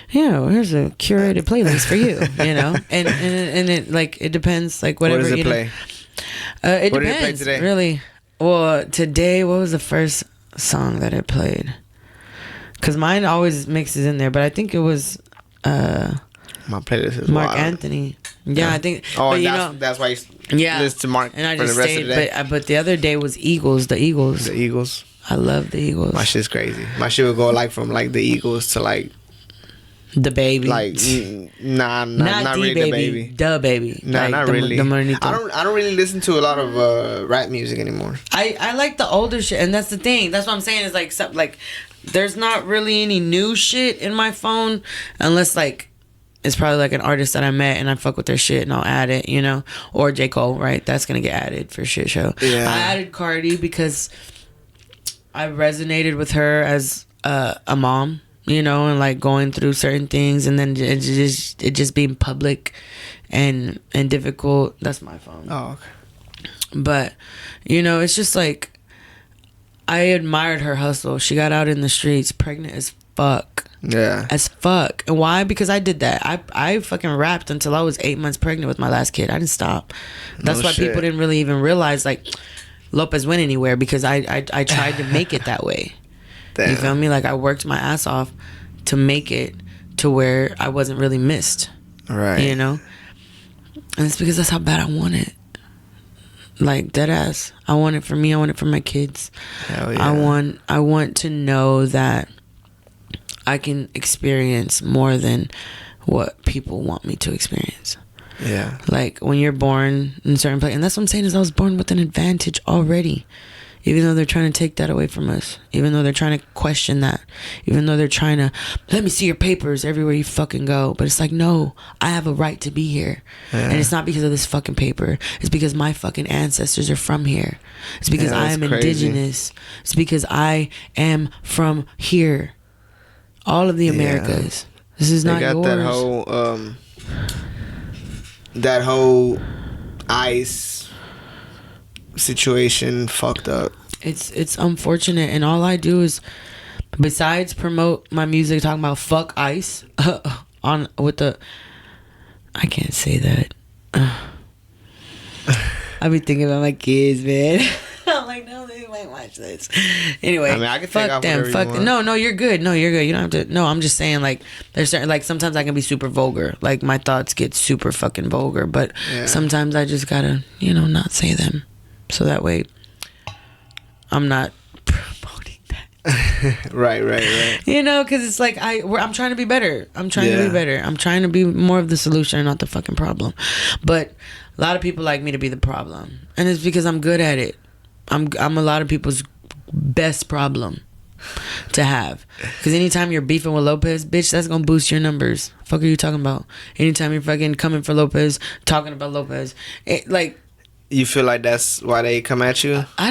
Yeah, here's a curated playlist for you. You know, and it, like, it depends, like, whatever. What does it play? It what depends, did it play today? Really. Well, today, what was the first song that it played? Because mine always mixes in there, but I think it was my playlist is Mark wild. Anthony. Yeah, I think. Oh, but that's why you listen to Mark. And I for just the rest stayed. of the day. But the other day was Eagles. The Eagles. The Eagles. I love the Eagles. My shit's crazy. My shit would go like from like the Eagles to like the Baby. Like not really baby, the Baby. The Baby. Nah, like, not really. I don't really listen to a lot of rap music anymore. I like the older shit, and that's the thing. That's what I'm saying, is like there's not really any new shit in my phone, unless like it's probably like an artist that I met and I fuck with their shit and I'll add it, you know, or J. Cole, right? That's gonna get added for shit show. Yeah. I added Cardi because I resonated with her as a mom, you know, and like going through certain things, and then it just being public and difficult. That's my phone. Oh, okay. But you know, it's just like I admired her hustle. She got out in the streets, pregnant as fuck, Yeah. As fuck. And why? Because I did that. I fucking rapped until I was 8 months pregnant with my last kid. I didn't stop. That's why people didn't really even realize like Lopez went anywhere, because I tried to make it that way. Damn. You feel me? Like I worked my ass off to make it to where I wasn't really missed. Right. You know? And it's because that's how bad I want it. Like dead ass. I want it for me. I want it for my kids. Hell yeah. I want to know that I can experience more than what people want me to experience. Yeah. Like when you're born in certain place, and that's what I'm saying is I was born with an advantage already. Even though they're trying to take that away from us, even though they're trying to question that, even though they're trying to, let me see your papers everywhere you fucking go. But it's like, no, I have a right to be here. Yeah. And it's not because of this fucking paper. It's because my fucking ancestors are from here. It's because I am indigenous. It's because I am from here. All of the Americas. This is not yours. They got that whole ICE situation fucked up. It's unfortunate, and all I do is, besides promote my music talking about fuck ICE on with the, I can't say that. I be thinking about my kids, man. I'm like, no, they might watch this. Anyway, I mean, I can fuck them. Fuck them. No, you're good. No, you're good. You don't have to. No, I'm just saying, like, there's certain, like, sometimes I can be super vulgar. Like, my thoughts get super fucking vulgar, but sometimes I just gotta, not say them. So that way, I'm not promoting that. Right. Because it's like I'm trying to be better. I'm trying to be better. I'm trying to be more of the solution and not the fucking problem. But a lot of people like me to be the problem, and it's because I'm good at it. I'm a lot of people's best problem to have. Because anytime you're beefing with Lopez, bitch, that's gonna boost your numbers. Fuck are you talking about? Anytime you're fucking coming for Lopez, talking about Lopez, you feel like that's why they come at you? I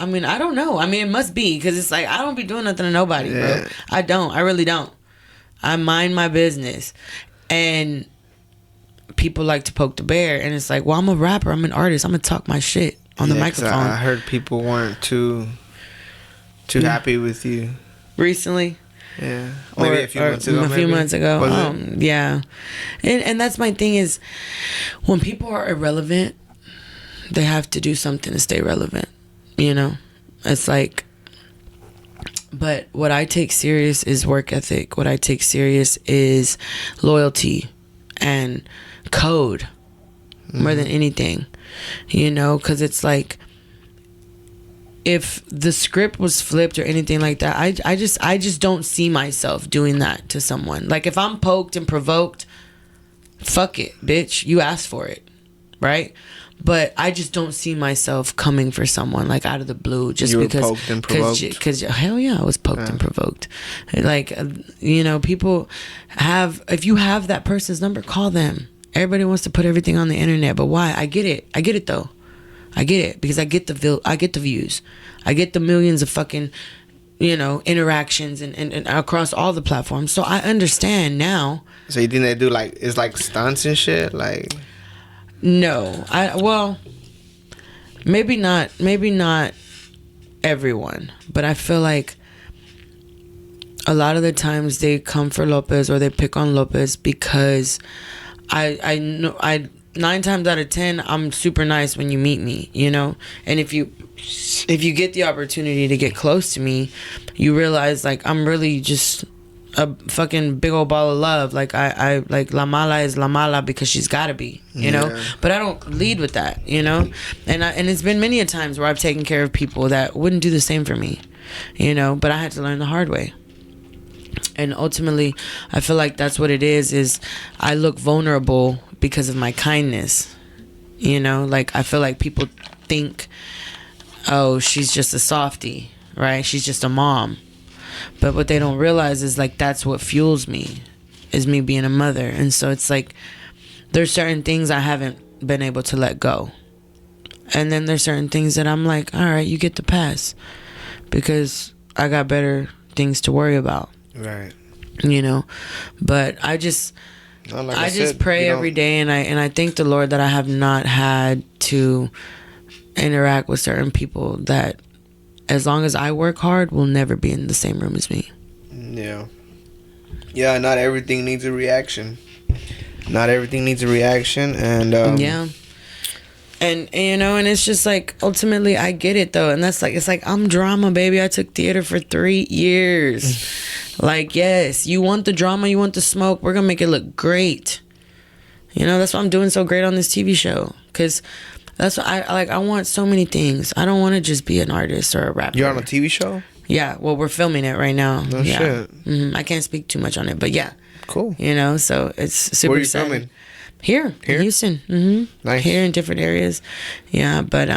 mean, I don't know. I mean, it must be, because it's like I don't be doing nothing to nobody, bro. I don't. I really don't. I mind my business. And people like to poke the bear, and it's like, well, I'm a rapper. I'm an artist. I'm going to talk my shit on the microphone. I heard people weren't too happy with you. Recently? Yeah. Maybe a few months ago. Yeah. And that's my thing is, when people are irrelevant, they have to do something to stay relevant, It's like, but what I take serious is work ethic. What I take serious is loyalty and code more than anything, because it's like, if the script was flipped or anything like that, I just don't see myself doing that to someone. Like, if I'm poked and provoked, fuck it, bitch, you asked for it, right? But I just don't see myself coming for someone like out of the blue just you because. You were poked and provoked? Because hell yeah, I was poked and provoked. Like, people have, if you have that person's number, call them. Everybody wants to put everything on the internet, but why? I get it though. I get it because I get the views. I get the millions of fucking, interactions and across all the platforms. So I understand now. So you think they do it's like stunts and shit? Like, no, maybe not everyone, but I feel like a lot of the times they come for Lopez or they pick on Lopez because I know 9 times out of 10 I'm super nice when you meet me, and if you get the opportunity to get close to me, you realize like I'm really just a fucking big old ball of love. Like I like La Mala is La Mala because she's gotta be, know. But I don't lead with that, and it's been many a times where I've taken care of people that wouldn't do the same for me, but I had to learn the hard way. And ultimately I feel like that's what it is I look vulnerable because of my kindness, like I feel like people think, oh, she's just a softie, right? She's just a mom. But what they don't realize is like that's what fuels me, is me being a mother. And so it's like there's certain things I haven't been able to let go, and then there's certain things that I'm like, all right, you get the pass because I got better things to worry about, right? But I just pray every day, and I thank the Lord that I have not had to interact with certain people that, as long as I work hard, will never be in the same room as me. Yeah. Yeah, not everything needs a reaction. Not everything needs a reaction, and yeah. And you know, and it's just like, ultimately I get it though, and that's like, it's like, I'm drama, baby. I took theater for 3 years. Like, yes, you want the drama, you want the smoke, we're gonna make it look great. You know, that's why I'm doing so great on this TV show, because that's what I like. I want so many things. I don't want to just be an artist or a rapper. You're on a TV show? Yeah, well, we're filming it right now. No shit. I can't speak too much on it, but yeah. Cool. You know, so it's super Where are you exciting. filming? Here in Houston. Nice. Here in different areas. Yeah, but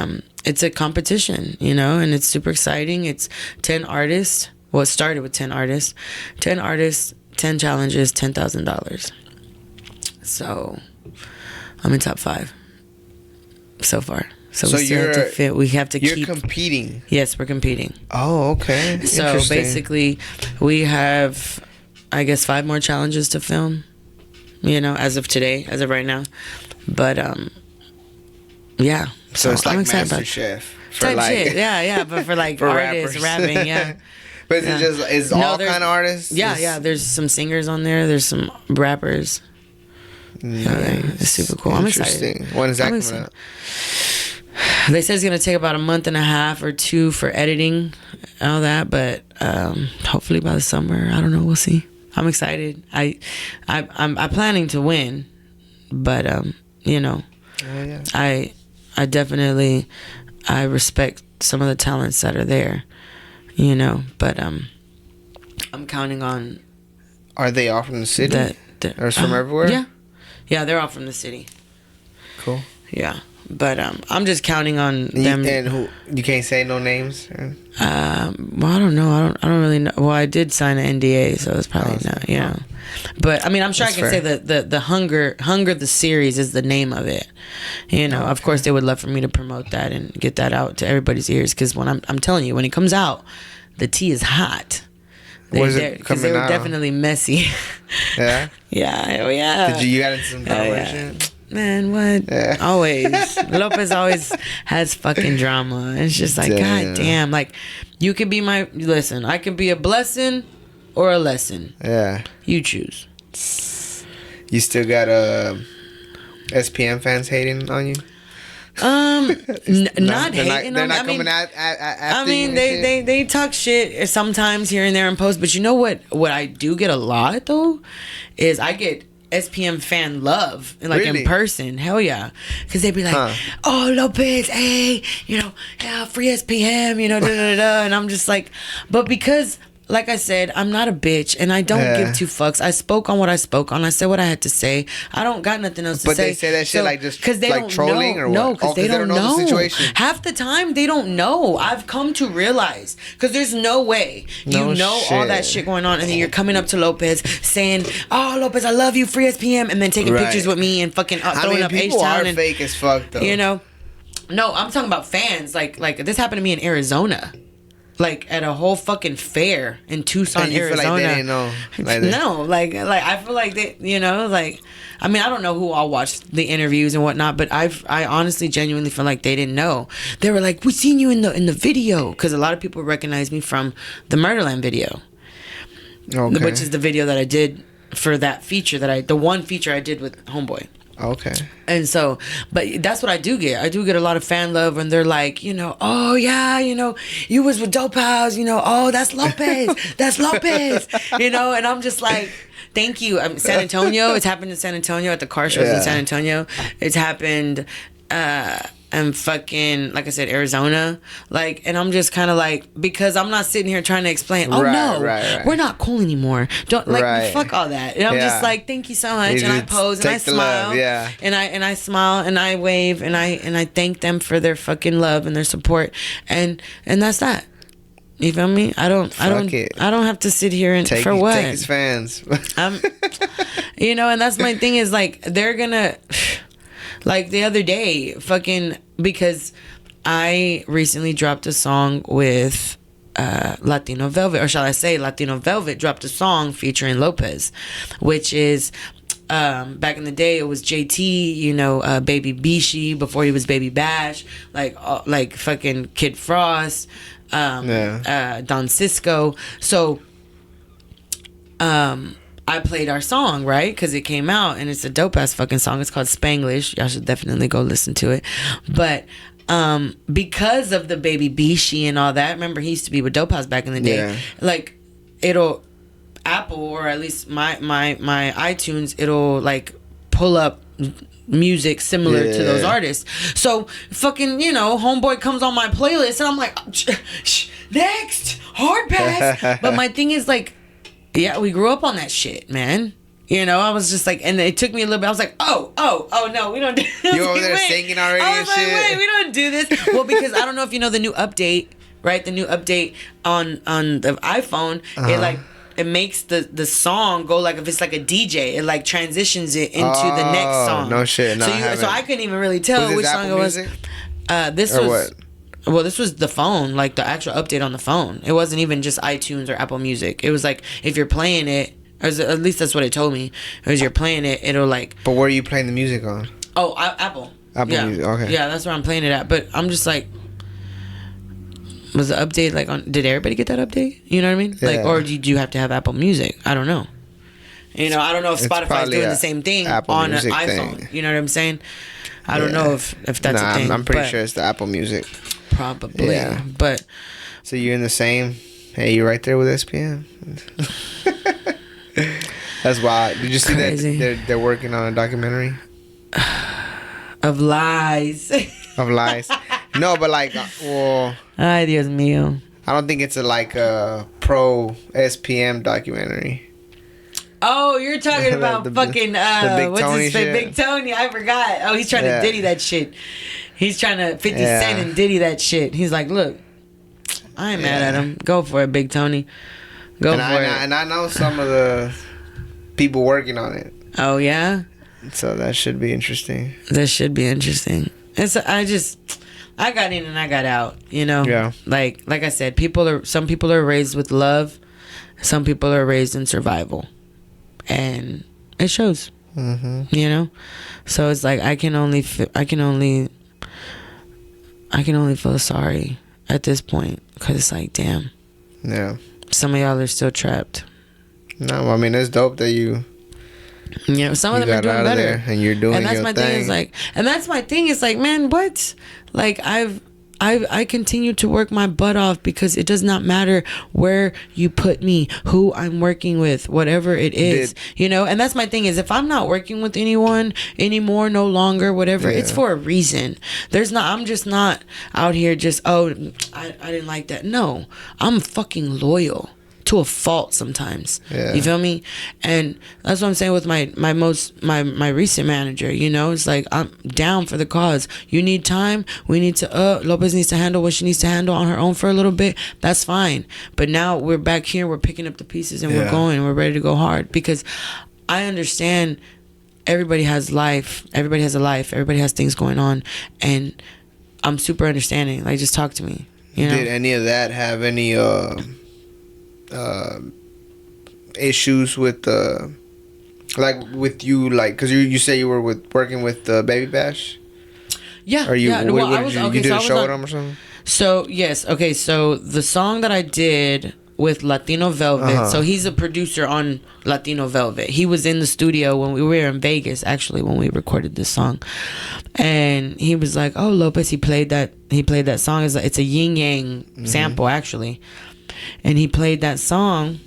it's a competition, you know, and it's super exciting. It's 10 artists. Well, it started with 10 artists. 10 artists, 10 challenges, $10,000. So I'm in top 5 so far. So we still have to fit. We have to keep. You're competing. Yes, we're competing. Oh, okay. So basically, we have, I guess, 5 more challenges to film. You know, as of today, as of right now, but yeah. So it's like MasterChef for type like shit. Yeah, but for like for artists rapping, yeah. But is it just is all kind of artists? Yeah. There's some singers on there. There's some rappers. It's super cool. I'm excited. When is that coming out? They said it's gonna take about a month and a half or 2 for editing, all that, but hopefully by the summer. I don't know. We'll see. I'm excited. I'm planning to win, but you know, I definitely respect some of the talents that are there, you know, but I'm counting on. Are they all from the city? Or from everywhere? Yeah, they're all from the city. Cool. Yeah. But I'm just counting on them. And who you can't say no names? Well, I don't know. I don't really know. Well, I did sign an NDA, so it's probably not. You know. But I mean, I'm sure I can say that the Hunger the series is the name of it. You know, of course they would love for me to promote that and get that out to everybody's ears, because when I'm telling you, when it comes out, the tea is hot. Because they were definitely messy. Yeah. Yeah. Oh yeah. Did you got into some drama? Man, what? Yeah. Always. Lopez always has fucking drama. It's just like, God damn. Like, you could be listen, I could be a blessing or a lesson. Yeah. You choose. You still got SPM fans hating on you? Not hating they're on. not coming after I mean, they talk shit sometimes here and there in post, but you know what I do get a lot though is I get SPM fan love, like in person. Hell yeah. Because they'd be like, oh, Lopez, hey, you know, yeah, free SPM, you know, da da da. And I'm just like, but because, like I said, I'm not a bitch and I don't give 2 fucks. I spoke on what I spoke on. I said what I had to say. I don't got nothing else to say. But they say that shit like just because they like don't trolling know. Or what? No, because they don't know the situation. Half the time they don't know. I've come to realize, because there's no way you know all that shit going on and then you're coming up to Lopez saying, oh, Lopez, I love you, free SPM, and then taking pictures with me and fucking throwing up people H-Town. Are fake as fuck though. You know? No, I'm talking about fans. Like this happened to me in Arizona. Like at a whole fucking fair in Tucson, and you Arizona. Feel like they didn't know. No, like I feel like they, you know, like I mean I don't know who all watched the interviews and whatnot, but I honestly genuinely feel like they didn't know. They were like, we seen you in the video, because a lot of people recognize me from the Murderland video, which is the video that I did for that feature the one feature I did with Homeboy. Okay. And so, but that's what I do get. I do get a lot of fan love, and they're like, you know, oh yeah, you know, you was with Dope House, you know, oh that's Lopez, that's Lopez, you know, and I'm just like, thank you. San Antonio, it's happened in San Antonio at the car shows in San Antonio. It's happened and fucking, like I said, Arizona. Like, and I'm just kind of like, because I'm not sitting here trying to explain, we're not cool anymore. Don't, like, fuck all that. And I'm just like, thank you so much. And I pose and I smile. And I smile and I wave and I thank them for their fucking love and their support. And that's that. You feel me? I don't have to sit here and for what? Take his fans. You know, and that's my thing is like, they're gonna, like the other day, fucking, because I recently dropped a song with Latino Velvet, or shall I say Latino Velvet dropped a song featuring Lopez, which is back in the day it was JT, you know, Baby Bishi before he was Baby Bash, like fucking Kid Frost, Don Cisco. So I played our song, right? Because it came out and it's a dope ass fucking song. It's called Spanglish. Y'all should definitely go listen to it. But because of the Baby Bishi and all that, remember he used to be with Dope House back in the day. Yeah. Like it'll Apple, or at least my iTunes, it'll like pull up music similar to those artists. So fucking, you know, homeboy comes on my playlist and I'm like, next hard pass. But my thing is like, yeah, we grew up on that shit, man. You know, I was just like, and it took me a little bit. I was like, oh no, we don't do this. You over there singing already and shit? Wait, we don't do this. Well, because I don't know if you know the new update, right? The new update on the iPhone, it makes the song go like, if it's like a DJ, it like transitions it into the next song. No shit. No, so I couldn't even really tell which song it was. This or was what? Well, this was the phone, like the actual update on the phone. It wasn't even just iTunes or Apple Music. It was like if you're playing it, or at least that's what it told me. As you're playing it, it'll like. But where are you playing the music on? Oh, Apple. Apple Music. Okay. Yeah, that's where I'm playing it at. But I'm just like. Was the update like on? Did everybody get that update? You know what I mean? Like, or did you have to have Apple Music? I don't know. You know, I don't know if Spotify's doing the same thing Apple on an iPhone. Thing. You know what I'm saying? I don't know if that's a thing. I'm pretty sure it's the Apple Music. Probably. Yeah. But so you're in the same. Hey, you're right there with SPM. That's wild. Did you see that they're working on a documentary of lies? Of lies. No, but like, well, ay Dios mío. I don't think it's a pro SPM documentary. Oh, you're talking about fucking Big what's Tony his face? shit. Big Tony. I forgot. Oh, he's trying to Diddy that shit. He's trying to 50 Cent and Diddy that shit. He's like, look, I ain't mad at him. Go for it, Big Tony. Go for it. And I know some of the people working on it. Oh yeah. So that should be interesting. That should be interesting. I got in and I got out, you know? Yeah. Like I said, some people are raised with love. Some people are raised in survival. And it shows. Mm-hmm. You know? So it's like I can only feel sorry at this point, cuz it's like, damn. Yeah. Some of y'all are still trapped. No, I mean, it's dope that you some of them are doing better, and you're doing. And that's your my thing. thing. Is like, and that's my thing. Is like, man, what? Like, I continue to work my butt off because it does not matter where you put me, who I'm working with, whatever it is, you know. And that's my thing. Is if I'm not working with anyone anymore, no longer, whatever, it's for a reason. I'm just not out here just I didn't like that. No, I'm fucking loyal. To a fault sometimes. You feel me? And that's what I'm saying with my recent manager, you know. It's like, I'm down for the cause. You need time, we need to Lopez needs to handle what she needs to handle on her own for a little bit. That's fine. But now we're back here, we're picking up the pieces and we're ready to go hard, because I understand everybody has life, everybody has a life, everybody has things going on, and I'm super understanding. Like, just talk to me, you know. Did any of that have any issues with like with you, like, because you say you were working with Baby Bash? Yeah. Or you you did a show with him or something? So yes, okay, so the song that I did with Latino Velvet, so he's a producer on Latino Velvet. He was in the studio when we were in Vegas, actually, when we recorded this song, and he was like, oh, Lopez, he played that song. It's a yin yang sample, actually. And he played that song,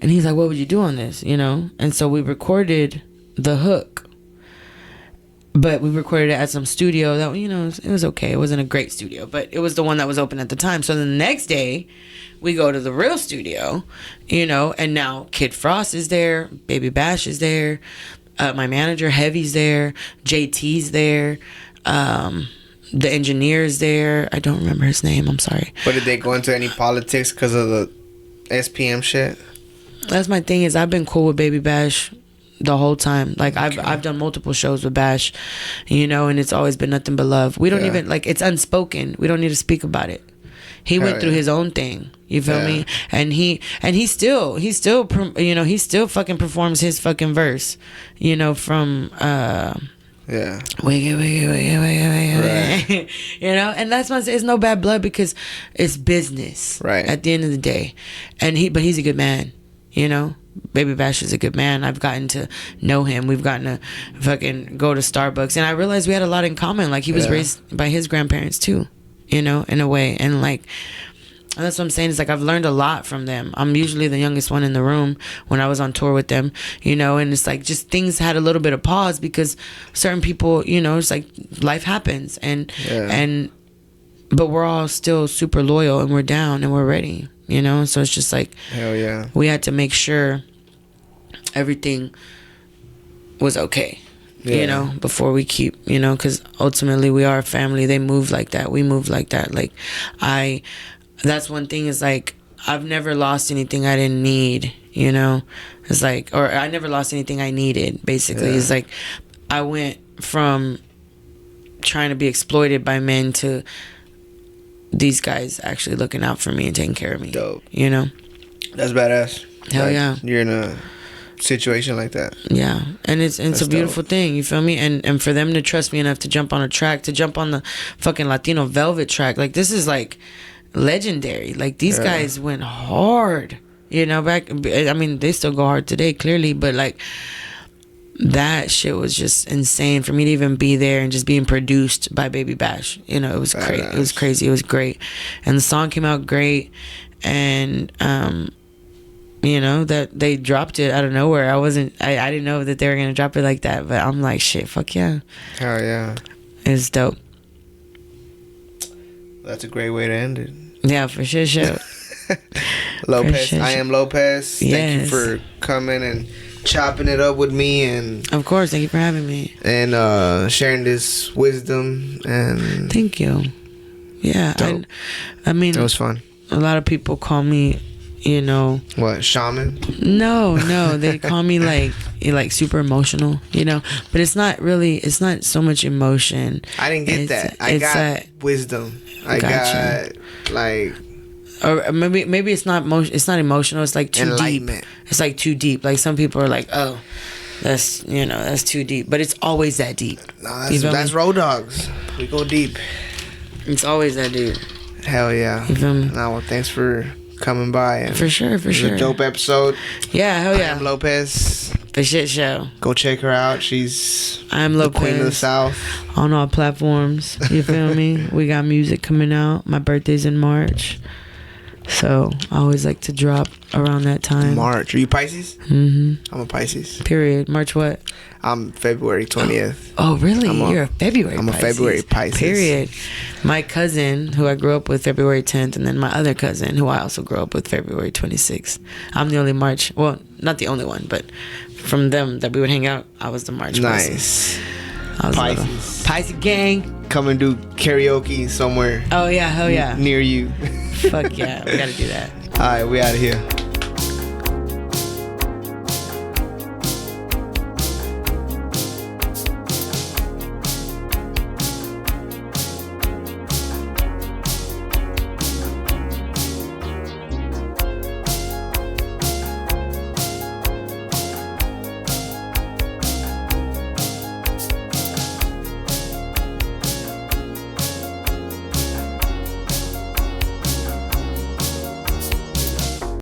and he's like, what would you do on this, you know? And so we recorded the hook, but we recorded it at some studio that, you know, it was okay. It wasn't a great studio, but it was the one that was open at the time. So the next day we go to the real studio, you know, and now Kid Frost is there, Baby Bash is there, my manager Heavy's there, JT's there, the engineer's there. I don't remember his name. I'm sorry. But did they go into any politics because of the SPM shit? That's my thing. Is I've been cool with Baby Bash the whole time. Like, I've done multiple shows with Bash, you know, and it's always been nothing but love. We don't even, like, it's unspoken. We don't need to speak about it. He went through his own thing. You feel me? And he still you know, he still fucking performs his fucking verse, you know, from wait. You know, and that's why it's no bad blood, because it's business, right? At the end of the day, but he's a good man, you know. Baby Bash is a good man. I've gotten to know him. We've gotten to fucking go to Starbucks, and I realized we had a lot in common. Like, he was raised by his grandparents too, you know, in a way. And like, that's what I'm saying. It's like, I've learned a lot from them. I'm usually the youngest one in the room when I was on tour with them, you know, and it's like, just things had a little bit of pause because certain people, you know, it's like life happens, and but we're all still super loyal, and we're down and we're ready, you know. So it's just like, hell yeah, we had to make sure everything was okay, you know, before we keep, you know, because ultimately we are a family. They move like that, we move like that. Like, that's one thing, is like, I've never lost anything I didn't need, you know. It's like, or I never lost anything I needed, basically. It's like, I went from trying to be exploited by men to these guys actually looking out for me and taking care of me. Dope. You know? That's badass. Hell like, yeah. You're in a situation like that. Yeah. And it's a beautiful thing, you feel me? And for them to trust me enough to jump on a track, to jump on the fucking Latino Velvet track, like, this is like legendary. Like, these guys went hard, you know, back, I mean, they still go hard today, clearly, but like, that shit was just insane for me to even be there and just being produced by Baby Bash. You know, it was crazy. It was crazy. It was great. And the song came out great. And, you know, that they dropped it out of nowhere. I didn't know that they were going to drop it like that. But I'm like, shit, fuck yeah. Hell yeah. It's dope. That's a great way to end it. Yeah, for sure. Lopez. I am Lopez. Yes. Thank you for coming and chopping it up with me, and of course, thank you for having me, and sharing this wisdom. And thank you. Yeah, I mean, it was fun. A lot of people call me, you know, what, shaman? No, they call me like super emotional, you know, but it's not so much emotion. I didn't get that. I got wisdom. I got like, or maybe it's not emotional. It's like too deep. It's like too deep. Like, some people are like, oh, that's too deep. But it's always that deep. No, that's Rodawgz. We go deep. It's always that deep. Hell yeah. You feel me? Nah, well, thanks for coming by. And for sure. A dope episode. Yeah, hell yeah. Iamlopez. The shit show. Go check her out. She's Iamlopez, the queen of the South. On all platforms. You feel me? We got music coming out. My birthday's in March. So I always like to drop around that time. March. Are you Pisces? Mm-hmm. I'm a Pisces. Period. March what? I'm February 20th. Oh, really? You're a February Pisces. I'm a February Pisces. Period. My cousin, who I grew up with, February 10th, and then my other cousin, who I also grew up with, February 26th. I'm the only March, well, not the only one, but from them that we would hang out, I was the March Nice. Pisces. Pisces gang. Come and do karaoke somewhere. Oh, yeah. Hell yeah. Near you. Fuck yeah. We gotta do that. All right, we out of here.